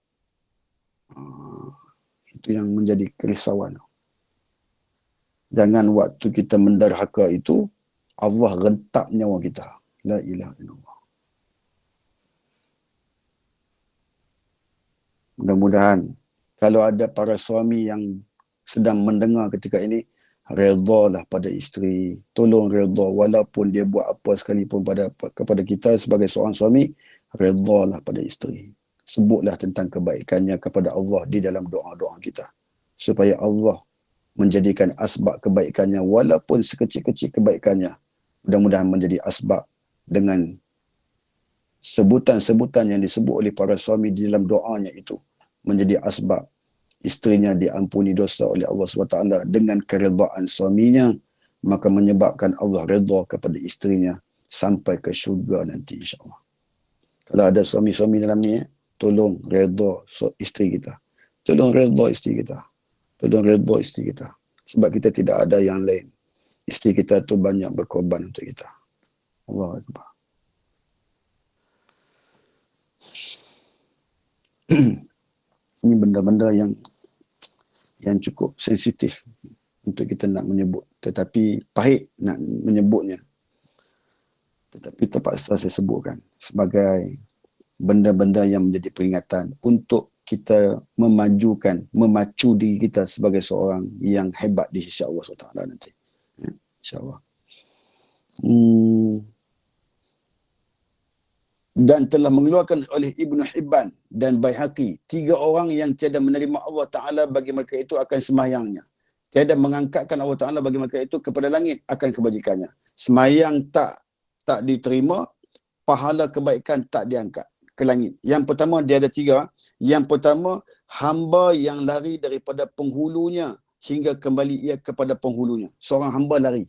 Itu yang menjadi kerisauan. Jangan waktu kita menderhaka itu, Allah rentak nyawa kita. La ilaha illallah. Mudah-mudahan kalau ada para suami yang sedang mendengar ketika ini, redalah pada isteri, tolong reda walaupun dia buat apa sekalipun kepada kita sebagai seorang suami, redalah pada isteri. Sebutlah tentang kebaikannya kepada Allah di dalam doa-doa kita, supaya Allah menjadikan asbab kebaikannya, walaupun sekecil-kecil kebaikannya, mudah-mudahan menjadi asbab dengan sebutan-sebutan yang disebut oleh para suami di dalam doanya itu, menjadi asbab Isterinya diampuni dosa oleh Allah SWT dengan keredaan suaminya, maka menyebabkan Allah redha kepada isterinya sampai ke syurga nanti insya-Allah. Kalau ada suami-suami dalam ni, tolong redha isteri kita. Tolong redha isteri kita. Tolong redha isteri kita. Sebab kita tidak ada yang lain. Isteri kita tu banyak berkorban untuk kita. Allahu Akbar. Ini benda-benda yang cukup sensitif untuk kita nak menyebut, tetapi pahit nak menyebutnya, tetapi terpaksa saya sebutkan sebagai benda-benda yang menjadi peringatan untuk kita memacu diri kita sebagai seorang yang hebat di sisi Allah SWT nanti. InsyaAllah. Dan telah mengeluarkan oleh Ibnu Hibban dan Baihaqi 3 orang yang tiada menerima Allah Ta'ala bagi mereka itu akan sembahyangnya. Tiada mengangkatkan Allah Ta'ala bagi mereka itu kepada langit akan kebajikannya. Sembahyang tak diterima, pahala kebaikan tak diangkat ke langit. Yang pertama, dia ada 3. Yang pertama, hamba yang lari daripada penghulunya hingga kembali ia kepada penghulunya. Seorang hamba lari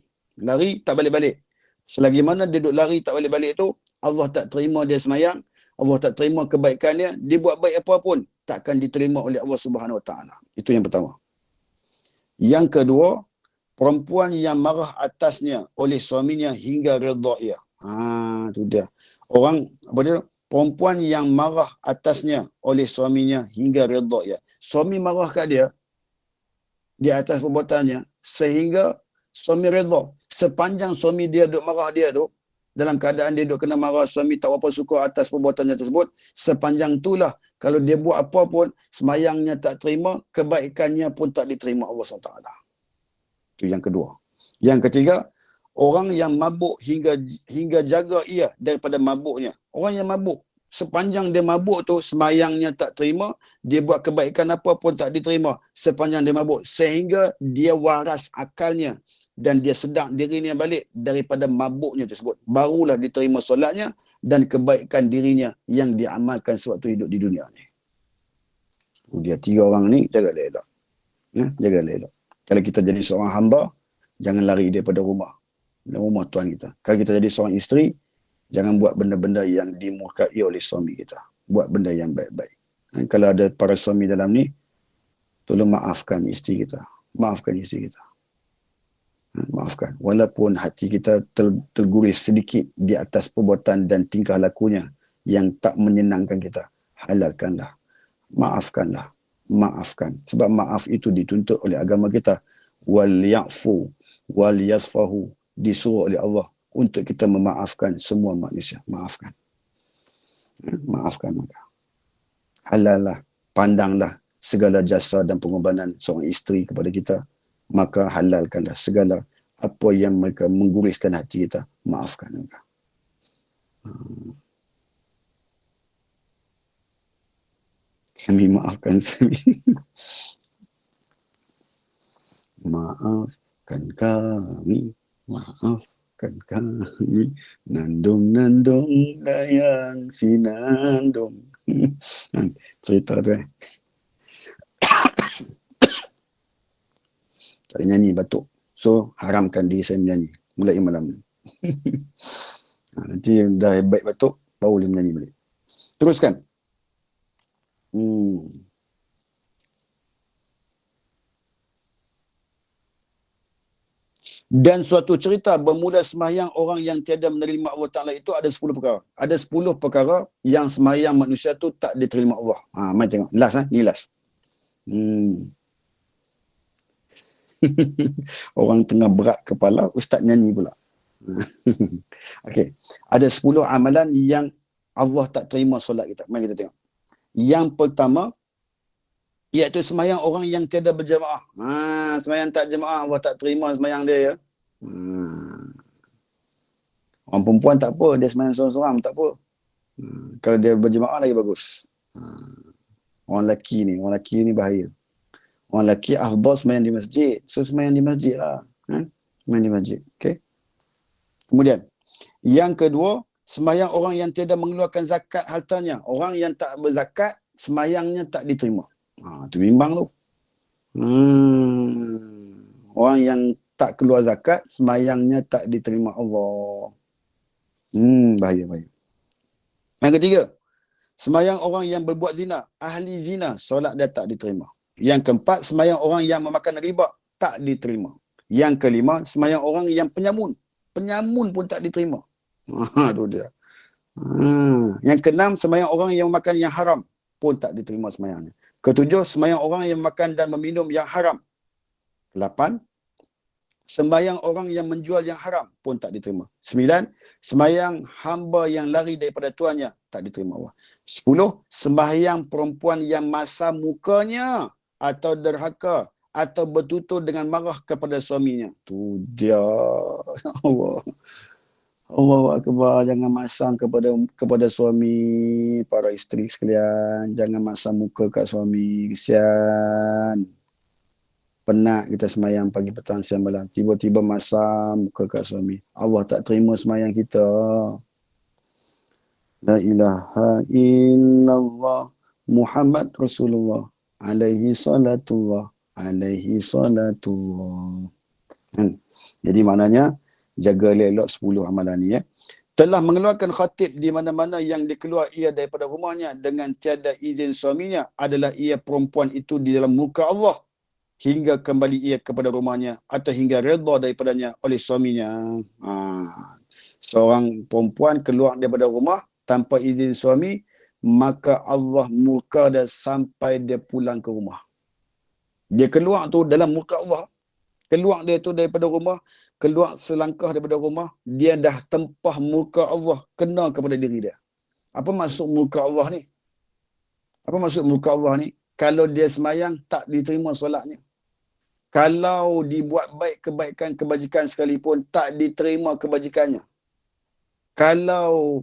tak balik-balik. Selagi mana dia duduk lari tak balik-balik tu, Allah tak terima dia semayang, Allah tak terima kebaikannya, dia buat baik apa pun takkan diterima oleh Allah Subhanahu Wa Taala. Itu yang pertama. Yang kedua, perempuan yang marah atasnya oleh suaminya hingga redha ia. Tu dia. Perempuan yang marah atasnya oleh suaminya hingga redha ia. Suami marah kat dia di atas perbuatannya sehingga suami redha. Sepanjang suami dia duk marah dia tu, dalam keadaan dia duk kena marah, suami tak apa suka atas perbuatannya tersebut, sepanjang itulah kalau dia buat apa pun, semayangnya tak terima, kebaikannya pun tak diterima Allah SWT. Itu yang kedua. Yang ketiga, orang yang mabuk hingga jaga ia daripada mabuknya. Orang yang mabuk, sepanjang dia mabuk tu, semayangnya tak terima, dia buat kebaikan apa pun tak diterima sepanjang dia mabuk, sehingga dia waras akalnya dan dia sedar dirinya balik daripada mabuknya tersebut. Barulah diterima solatnya dan kebaikan dirinya yang diamalkan sewaktu hidup di dunia ni. Dia 3 orang ni, jaga elok. Jaga elok. Kalau kita jadi seorang hamba, jangan lari daripada rumah Tuhan kita. Kalau kita jadi seorang isteri, jangan buat benda-benda yang dimurkai oleh suami kita. Buat benda yang baik-baik. Kalau ada para suami dalam ni, tolong maafkan isteri kita. Maafkan isteri kita. Maafkan. Walaupun hati kita terguris sedikit di atas perbuatan dan tingkah lakunya yang tak menyenangkan kita, halalkanlah. Maafkanlah. Maafkan. Sebab maaf itu dituntut oleh agama kita. Wal ya'fu wal yasfahu. Disuruh oleh Allah untuk kita memaafkan semua manusia. Maafkan. Maafkan maka. Halallah. Pandanglah segala jasa dan pengorbanan seorang isteri kepada kita. Maka halalkanlah segala apa yang mereka mengguriskan hati kita. Maafkan mereka. Kami maafkan suami. Maafkan kami. Maafkan kami. Nandung-nandung dayang sinandung. Cerita tu tak nyanyi batuk. So, haramkan diri saya menyanyi. Mulai malam ni. Nanti dah baik batuk, baru boleh menyanyi balik. Teruskan. Dan suatu cerita bermula sembahyang orang yang tiada menerima Allah Ta'ala itu ada 10 perkara. Ada 10 perkara yang sembahyang manusia tu tak diterima Allah. Mari tengok. Last ni last. Orang tengah berat kepala, ustaz nyanyi pula. Okey. Ada 10 amalan yang Allah tak terima solat kita. Mari kita tengok. Yang pertama, iaitu sembahyang orang yang tiada berjemaah. Sembahyang tak jemaah, Allah tak terima sembahyang dia ya. Orang perempuan tak apa, dia sembahyang seorang-seorang tak apa. Kalau dia berjemaah lagi bagus. Orang lelaki ni bahaya. Orang lelaki afdal sembahyang di masjid. So sembahyang di masjid lah. Sembahyang di masjid. Okay. Kemudian, yang kedua, sembahyang orang yang tiada mengeluarkan zakat hartanya. Orang yang tak berzakat, sembahyangnya tak diterima. Itu bimbang tu. Orang yang tak keluar zakat, semayangnya tak diterima Allah. Bahaya. Yang ketiga, semayang orang yang berbuat zina, ahli zina, solat dia tak diterima. Yang keempat, semayang orang yang memakan riba, tak diterima. Yang kelima, semayang orang yang penyamun. Penyamun pun tak diterima. Itu dia. Yang keenam, semayang orang yang makan yang haram pun tak diterima semayangnya. Ketujuh, semayang orang yang makan dan meminum yang haram. Kelapan, sembayang orang yang menjual yang haram pun tak diterima. 9, sembayang hamba yang lari daripada tuannya tak diterima Allah. 10, sembahyang perempuan yang masam mukanya atau derhaka atau bertutur dengan marah kepada suaminya. Tu dia. Allah. Allahu Akbar. Jangan masam kepada suami, para isteri sekalian. Jangan masam muka kat suami. Kesian. Penat kita semayang pagi, petang, siang, malam. Tiba-tiba masam muka kat suami. Allah tak terima semayang kita. La ilaha illallah Muhammad Rasulullah alaihi salatullah. Jadi maknanya, jaga elok 10 amalan ni ya. Telah mengeluarkan khatib di mana-mana yang dikeluar ia daripada rumahnya dengan tiada izin suaminya adalah ia perempuan itu di dalam muka Allah hingga kembali ia kepada rumahnya atau hingga redha daripadanya oleh suaminya. Seorang perempuan keluar daripada rumah tanpa izin suami, maka Allah murka dia sampai dia pulang ke rumah. Dia keluar tu dalam muka Allah. Keluar dia tu daripada rumah, keluar selangkah daripada rumah, dia dah tempah muka Allah kena kepada diri dia. Apa maksud muka Allah ni? Apa maksud muka Allah ni? Kalau dia semayang, tak diterima solatnya. Kalau dibuat baik kebajikan sekalipun, tak diterima kebajikannya. Kalau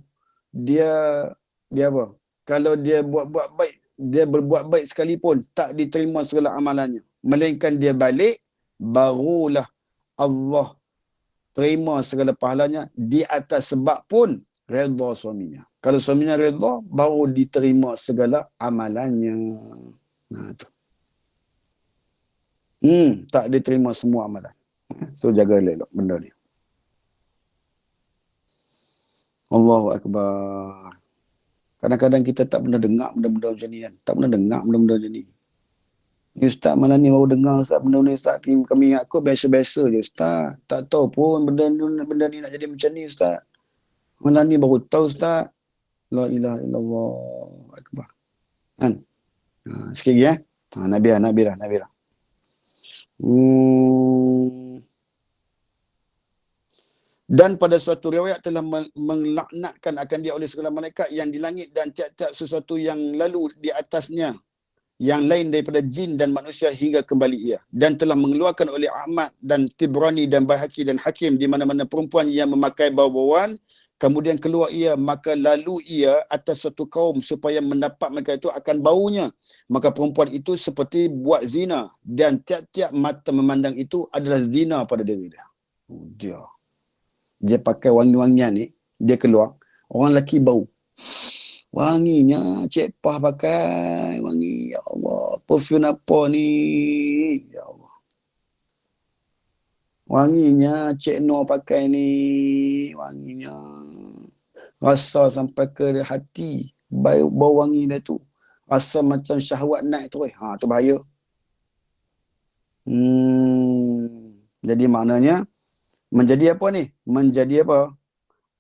dia apa? Kalau dia buat baik, dia berbuat baik sekalipun, tak diterima segala amalannya. Melainkan dia balik, barulah Allah terima segala pahalanya di atas sebab pun redha suaminya. Kalau suaminya redha, baru diterima segala amalannya. Tu. Tak diterima semua amalan. So jaga elok benda ni. Allahu Akbar. Kadang-kadang kita tak pernah dengar benda-benda macam ni kan. Tak pernah dengar benda-benda macam ni. Ni Ustaz malam ni baru dengar Ustaz benda ni Ustaz. Kami ingat kot biasa-biasa je Ustaz. Tak tahu pun benda ni nak jadi macam ni Ustaz. Malam ni baru tahu Ustaz. La ilaha illallah. Akbar. Kan? Sikit lagi Nabila. Dan pada suatu riwayat telah melaknatkan akan dia oleh segala malaikat yang di langit dan tiap-tiap sesuatu yang lalu di atasnya, yang lain daripada jin dan manusia hingga kembali ia. Dan telah mengeluarkan oleh Ahmad dan Tibrani dan Baihaqi dan Hakim di mana-mana perempuan yang memakai bau-bauan, kemudian keluar ia, maka lalu ia atas suatu kaum supaya mendapat mereka itu akan baunya. Maka perempuan itu seperti buat zina dan tiap-tiap mata memandang itu adalah zina pada diri dia. Dia pakai wangi-wangian ni, dia keluar, orang lelaki bau. Wanginya Cik Pah pakai wangi, ya Allah, perfume apa ni, ya Allah. Wanginya Cik Nur pakai ni, wanginya rasa sampai ke hati, bau wangi dia tu. Rasa macam syahwat naik tu. Tu bahaya. Jadi maknanya menjadi apa ni? Menjadi apa?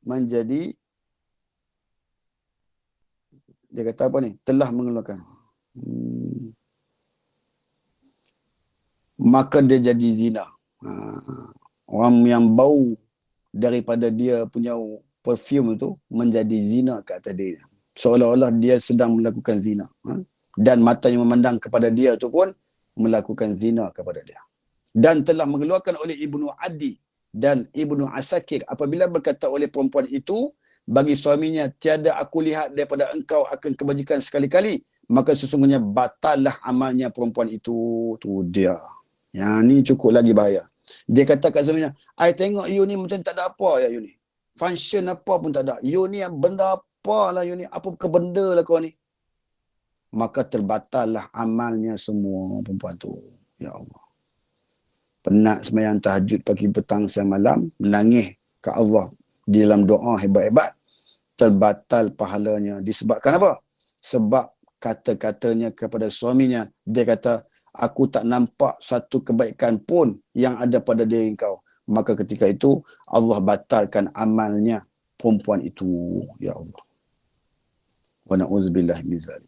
Menjadi, dia kata apa ni? Telah mengeluarkan. Maka dia jadi zina. Orang yang bau daripada dia punya perfume itu menjadi zina ke atas dia. Seolah-olah dia sedang melakukan zina. Dan mata yang memandang kepada dia itu pun melakukan zina kepada dia. Dan telah mengeluarkan oleh Ibnu Adi dan Ibnu Asakir apabila berkata oleh perempuan itu bagi suaminya, tiada aku lihat daripada engkau akan kebajikan sekali-kali, maka sesungguhnya batallah amalnya perempuan itu. Tu dia. Yang ni cukup lagi bahaya. Dia kata kat suaminya, I tengok you ni macam tak ada apa ya you ni. Function apa pun tak ada. You ni benda apa lah you ni. Apa ke benda lah kau ni. Maka terbatallah amalnya semua perempuan tu. Ya Allah. Penat sembahyang tahajud pagi, petang, siang, malam, menangis ke Allah di dalam doa hebat-hebat, terbatal pahalanya. Disebabkan apa? Sebab kata-katanya kepada suaminya, dia kata, aku tak nampak satu kebaikan pun yang ada pada diri kau. Maka ketika itu Allah batalkan amalnya perempuan itu. Ya Allah. Wa na'udzubillah min zalik.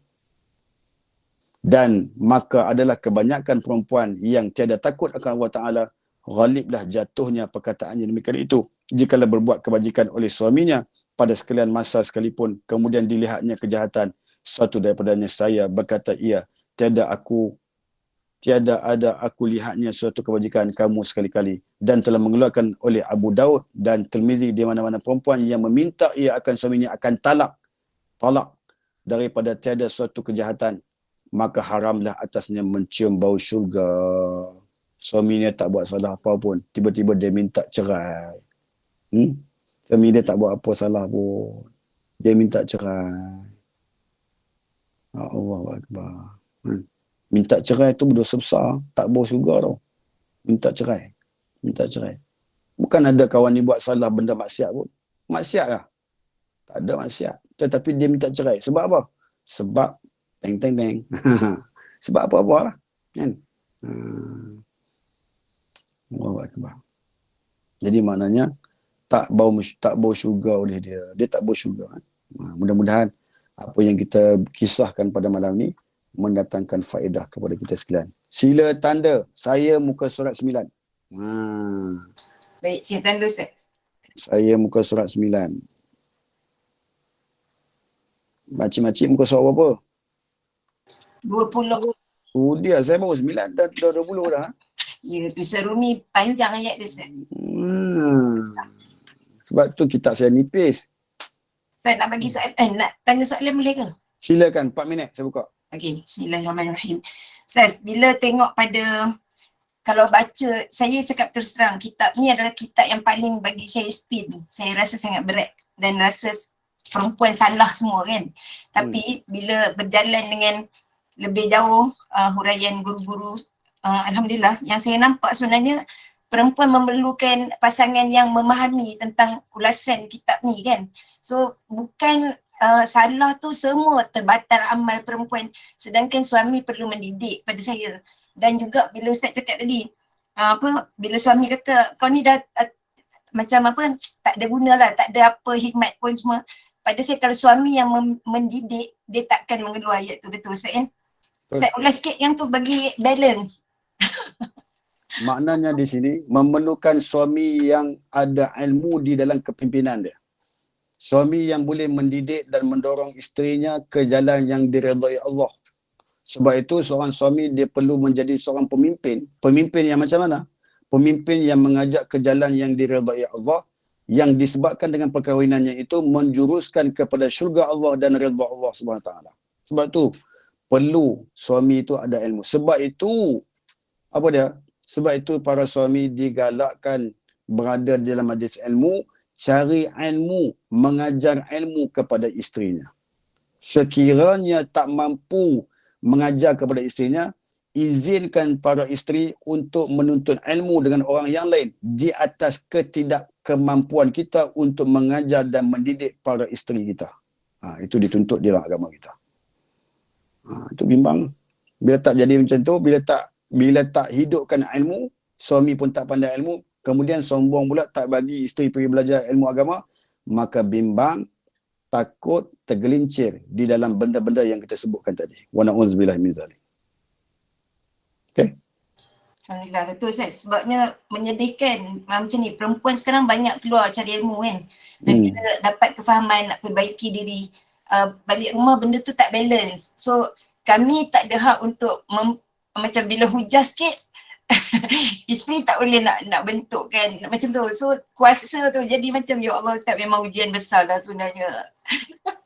Dan maka adalah kebanyakan perempuan yang tiada takut akan Allah Ta'ala, ghaliblah jatuhnya perkataannya demikian itu. Jikalau berbuat kebajikan oleh suaminya pada sekalian masa sekalipun, kemudian dilihatnya kejahatan, suatu daripadanya saya berkata, ia, tiada ada aku lihatnya suatu kebajikan kamu sekali-kali. Dan telah mengeluarkan oleh Abu Daud dan Tirmizi di mana-mana perempuan yang meminta ia akan suaminya akan talak daripada tiada suatu kejahatan, maka haramlah atasnya mencium bau syurga. Suaminya tak buat salah apa pun, tiba-tiba dia minta cerai. Suami dia tak buat apa salah pun, dia minta cerai. Allahu Akbar. Minta cerai tu berdosa besar, tak bau syurga tau. Minta cerai. Bukan ada kawan ni buat salah benda maksiat pun. Maksiat lah. Tak ada maksiat. Tetapi dia minta cerai. Sebab apa? Sebab teng. Sebab apa-apa lah. Kan? Allahu Akbar. Jadi maknanya tak bau syurga oleh dia. Dia tak bau syurga. Mudah-mudahan apa yang kita kisahkan pada malam ni mendatangkan faedah kepada kita sekalian. Sila tanda saya muka surat 9. Baik, sila tanda Ustaz. Saya muka surat 9. Makcik-makcik muka surat berapa? 20. Oh dia, saya baru 9 dah 20 dah. Ya, tulisan Rumi panjang ayat dia Ustaz. Sebab tu kitab saya nipis. Saya nak bagi soalan, nak tanya soalan boleh ke? Silakan, 4 minit saya buka. Okey, bismillahirrahmanirrahim. Ustaz, bila tengok pada, kalau baca, saya cakap terus terang, kitab ni adalah kitab yang paling bagi saya spin. Saya rasa sangat berat dan rasa perempuan salah semua kan. Tapi bila berjalan dengan lebih jauh huraian guru-guru, alhamdulillah yang saya nampak sebenarnya perempuan memerlukan pasangan yang memahami tentang ulasan kitab ni kan. So bukan salah tu semua terbatal amal perempuan, sedangkan suami perlu mendidik pada saya. Dan juga bila Ustaz cakap tadi, bila suami kata kau ni dah macam apa, tak ada guna lah, tak ada apa hikmat pun semua. Pada saya kalau suami yang mendidik, dia takkan mengeluar ayat tu, betul Ustaz kan? Ustaz ulas sikit yang tu bagi balance. Maknanya di sini memerlukan suami yang ada ilmu di dalam kepimpinan dia. Suami yang boleh mendidik dan mendorong isterinya ke jalan yang diredai Allah. Sebab itu seorang suami dia perlu menjadi seorang pemimpin. Pemimpin yang macam mana? Pemimpin yang mengajak ke jalan yang diredai Allah, yang disebabkan dengan perkahwinannya itu menjuruskan kepada syurga Allah dan redha Allah Subhanahu Taala. Sebab tu perlu suami itu ada ilmu. Sebab itu apa dia? Sebab itu para suami digalakkan berada dalam majlis ilmu, cari ilmu, mengajar ilmu kepada isterinya. Sekiranya tak mampu mengajar kepada isterinya, izinkan para isteri untuk menuntut ilmu dengan orang yang lain di atas ketidakkemampuan kita untuk mengajar dan mendidik para isteri kita. Itu dituntut di dalam agama kita. Itu bimbang. Bila tak jadi macam tu, bila tak hidupkan ilmu, suami pun tak pandai ilmu, kemudian sombong pula tak bagi isteri pergi belajar ilmu agama, maka bimbang, takut, tergelincir di dalam benda-benda yang kita sebutkan tadi. Wa na'udzubillah min zalik. Okey? Alhamdulillah, betul Ustaz. Sebabnya menyedihkan macam ni, perempuan sekarang banyak keluar cari ilmu kan. Dan bila dapat kefahaman, nak perbaiki diri, balik rumah benda tu tak balance. So kami tak ada hak untuk macam bila hujah sikit, isteri tak boleh nak bentuk kan, macam tu. So kuasa tu jadi macam, ya Allah Ustaz, memang ujian besar lah sebenarnya.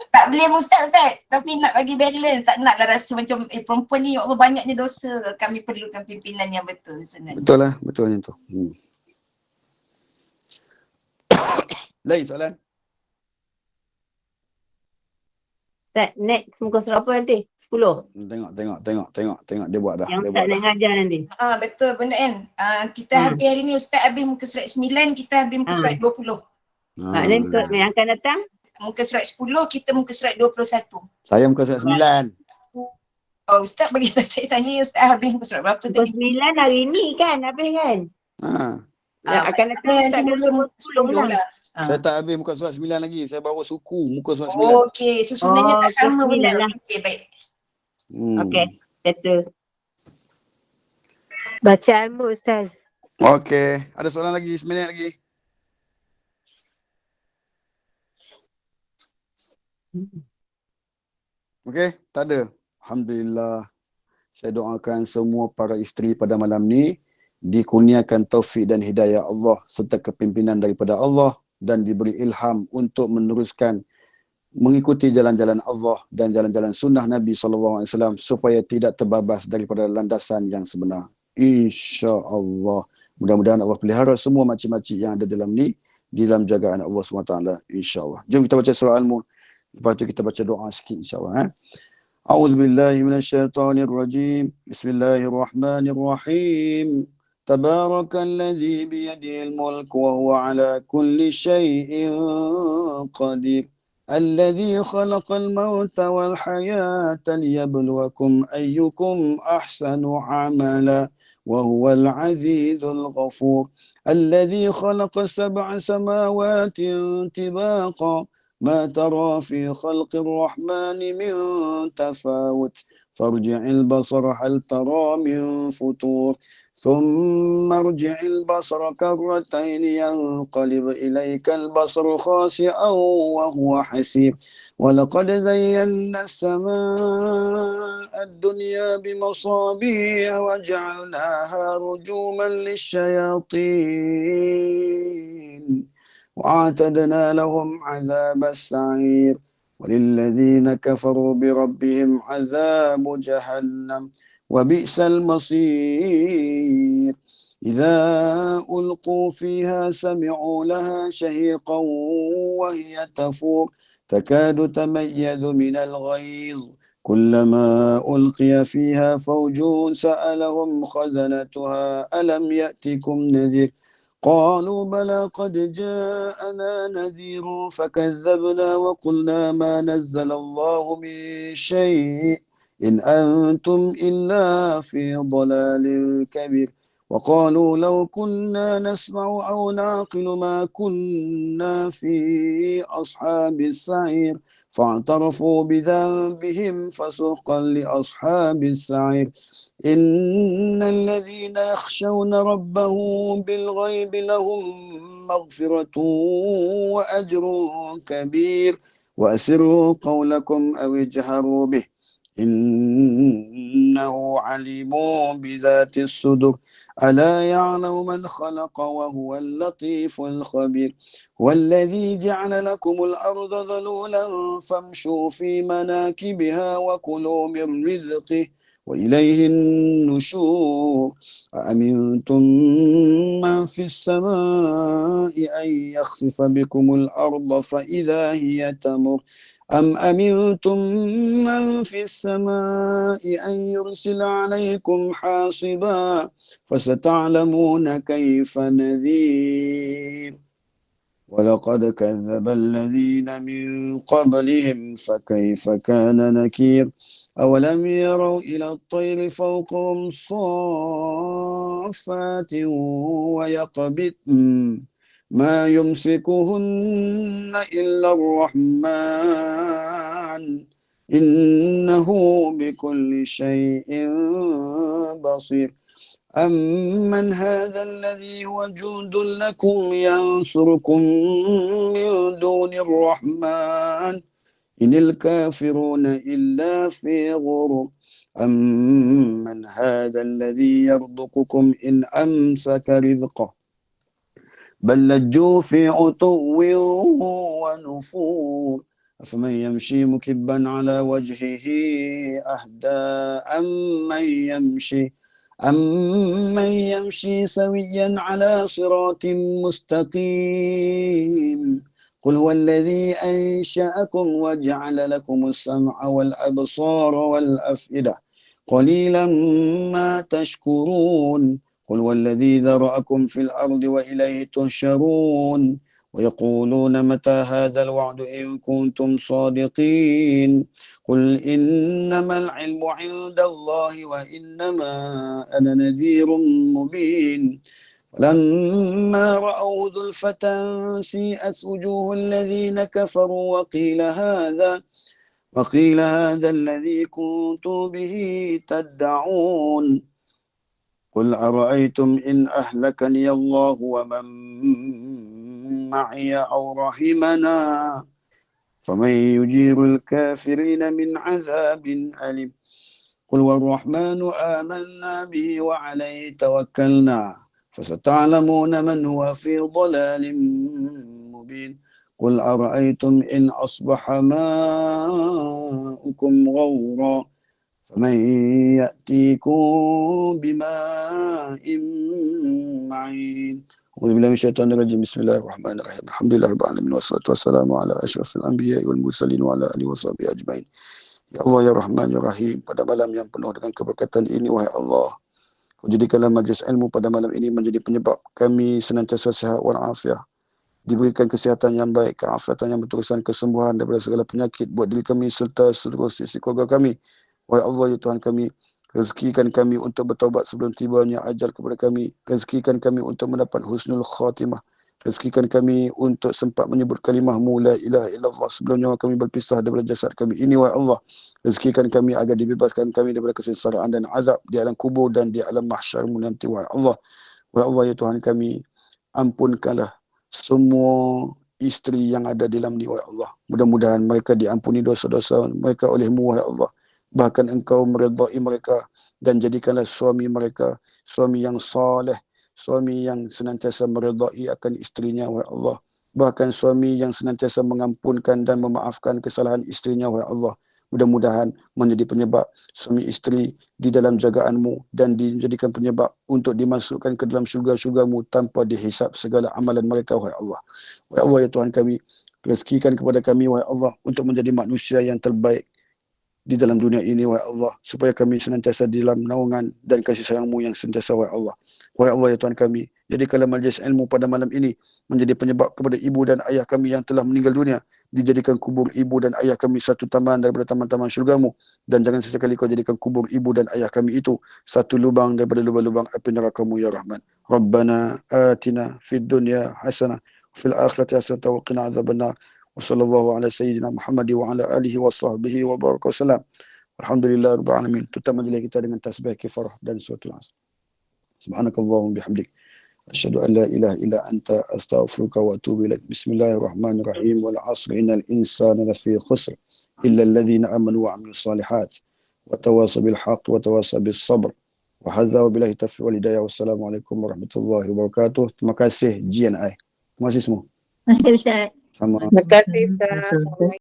Tak blame Ustaz, tapi nak bagi balance, tak nak lah rasa macam perempuan ni, ya Allah banyaknya dosa, kami perlukan pimpinan yang betul sebenarnya. Betul lah, betul macam tu. Lain soalan? Ustaz, next muka surat apa nanti? 10. Tengok dia buat dah. Yang Dia Ustaz buat nak dah. ngajar nanti. Betul benda kan. Kita habis hari ni Ustaz habis muka surat 9, kita habis muka surat 20. Maknanya muka yang akan datang? Muka surat 10, kita muka surat 21. Saya muka surat 9. Oh, Ustaz bagi tahu saya tanya Ustaz habis muka surat berapa Muka tadi? 9 hari ni kan habis kan? Yang akan datang nanti Ustaz mula kata 10 lah. Saya tak habis muka surat 9 lagi. Saya baru suku muka surat 9. Oh, okey. Susunannya tak sama okey, benda. lah. Okey, baik. Okey, settle. Bacaanmu Ustaz. Okey. Ada soalan lagi? 1 minit lagi. Okey, tak ada. Alhamdulillah. Saya doakan semua para isteri pada malam ni dikurniakan taufik dan hidayah Allah serta kepimpinan daripada Allah dan diberi ilham untuk meneruskan mengikuti jalan-jalan Allah dan jalan-jalan sunnah Nabi SAW supaya tidak terbabas daripada landasan yang sebenar. InsyaAllah. Mudah-mudahan Allah pelihara semua makcik-makcik yang ada dalam ni di dalam jagaan Allah SWT. InsyaAllah. Jom kita baca surah Al-Mulk. Lepas tu kita baca doa sikit insyaAllah. A'udzu billahi minasyaitonir rajim. Bismillahirrahmanirrahim. Tabarakalladzi biyadihil mulk wa huwa ala kulli syai'in qadir. Alladzi khalaqal mauta wal hayata liyabluwakum ayyukum ahsanu amala wa huwal azizul ghafur. Alladzi khalaqa sab'a samawatin tibaqa ما ترى في خلق الرحمن من تفاوت فارجع البصر هل ترى من فطور ثم ارجع البصر كرتين ينقلب إليك البصر خاسئا وهو حسير ولقد زينا السماء الدنيا بمصابيح وجعلناها رجوما للشياطين وأعتدنا لهم عذاب السعير وللذين كفروا بربهم عذاب جهنم وبئس المصير إذا ألقوا فيها سمعوا لها شهيقا وهي تفور تكاد تميز من الغيظ كلما ألقي فيها فوج سألهم خزنتها ألم يأتكم نذير قالوا بلى قد جاءنا نذير فكذبنا وقلنا ما نزل الله من شيء إن أنتم إلا في ضلال كبير وقالوا لو كنا نسمع أو نعقل ما كنا في أصحاب السعير فاعترفوا بذنبهم فسحقا لأصحاب السعير إن الذين يخشون ربهم بالغيب لهم مغفرة وأجر كبير وأسروا قولكم أو اجهروا به إنه عليم بذات الصدور ألا يعلم من خلق وهو اللطيف الخبير والذي جعل لكم الأرض ذلولا فامشوا في مناكبها وكلوا من رزقه وإليه النشور أأمنتم من في السماء أن يخسف بكم الأرض فإذا هي تمر أم أمنتم من في السماء أن يرسل عليكم حاصبا فستعلمون كيف نذير ولقد كذب الذين من قبلهم فكيف كان نكير أولم يروا إلى الطير فوقهم صافات ويقبضن ما يمسكهن إلا الرحمن إنه بكل شيء بصير أمن هذا الذي هو جند لكم ينصركم من دون الرحمن إن الكافرون إلا في غرور أمن هذا الذي يرزقكم إن أمسك رزقه بل لجوا في عتو ونفور أفمن يمشي مكبا على وجهه أهدى أمن يمشي سويا على صراط مستقيم قل هو الذي أنشأكم وجعل لكم السمع والأبصار والأفئدة قليلا ما تشكرون قل هو الذي ذرأكم في الأرض وإليه تحشرون ويقولون متى هذا الوعد إن كنتم صادقين قل إنما العلم عند الله وإنما أنا نذير مبين فلما رأوا زلفة سيئت وجوه الذين كفروا وقيل هذا الذي كنتم به تدعون قل أرأيتم إن أهلكني الله ومن معي أو رحمنا فمن يجير الكافرين من عذاب أليم قل والرحمن آمنا به وعليه توكلنا فستعلمون من هو في ضلال مبين قل أرأيتم إن أصبح ماؤكم غورا فمن يأتيكم بماء معين أعوذ بالله من الشيطان الرجيم بسم الله الرحمن الرحيم الحمد لله رب العالمين والصلاة والسلام على أشرف الأنبياء والمرسلين وعلى آله وصحبه أجمعين. Ya Allah, Ya Rahman, Ya Rahim, pada malam yang penuh dengan keberkatan ini, wahai Allah, Kau jadikanlah majlis ilmu pada malam ini menjadi penyebab kami senantiasa sihat walafiat, diberikan kesihatan yang baik, keafiatan yang berterusan, kesembuhan daripada segala penyakit buat diri kami serta seluruh sisi keluarga kami. Wahai Allah, Ya Tuhan kami, rezekikan kami untuk bertaubat sebelum tibanya ajal kepada kami. Rezekikan kami untuk mendapat husnul khatimah. Rezekikan kami untuk sempat menyebut kalimah-Mu la ilaha illallah sebelum nyawa kami berpisah daripada jasad kami ini, wahai Allah. Rezekikan kami agar dibebaskan kami daripada kesengsaraan dan azab di alam kubur dan di alam mahsyar-Mu nanti, wahai Allah. Wahai Allah, Ya Tuhan kami, ampunkanlah semua isteri yang ada di dalam ni, wahai Allah. Mudah-mudahan mereka diampuni dosa-dosa mereka oleh-Mu, wahai Allah. Bahkan Engkau meredai mereka dan jadikanlah suami mereka suami yang saleh, suami yang senantiasa meredai akan isterinya, wahai Allah. Bahkan suami yang senantiasa mengampunkan dan memaafkan kesalahan isterinya, wahai Allah. Mudah-mudahan menjadi penyebab suami isteri di dalam jagaan-Mu dan dijadikan penyebab untuk dimasukkan ke dalam syurga-syurga-Mu tanpa dihisap segala amalan mereka, wahai Allah. Wahai Allah, Ya Tuhan kami, rezekikan kepada kami, wahai Allah, untuk menjadi manusia yang terbaik di dalam dunia ini, wahai Allah, supaya kami senantiasa di dalam naungan dan kasih sayang-Mu yang sentiasa, wahai Allah. Wahai Allah, Ya Tuhan kami, jadikanlah majlis ilmu pada malam ini menjadi penyebab kepada ibu dan ayah kami yang telah meninggal dunia, dijadikan kubur ibu dan ayah kami satu taman daripada taman-taman syurga-Mu, dan jangan sesekali Kau jadikan kubur ibu dan ayah kami itu satu lubang daripada lubang-lubang api neraka-Mu, Ya Rahman. Rabbana atina fid dunya hasanah fil akhirati hasanah wa qina adzabannar. Wa sallallahu ala sayyidina Muhammad wa ala alihi wa sahbihi wa baraka wasallam. Alhamdulillah rabbil alamin. Tutup majlis kita dengan tasbih kifarah dan suratul asr. Subhanakallahumma bihamdik, asyhadu an la ilaha illa anta, astaghfiruka wa atubu ilaik. Bismillahirrahmanirrahim. Wal 'asri innal insana lafi khusr illa alladhina amanu wa 'amilus solihat wa tawasaw bil haqq wa tawasaw bis sabr. Wa hadza wa billahi taufiq wal hidayah. Wassalamualaikum warahmatullahi wabarakatuh. Terima kasih GNI. Terima kasih semua. Terima kasih Ustaz. Sama. Terima kasih Ustaz.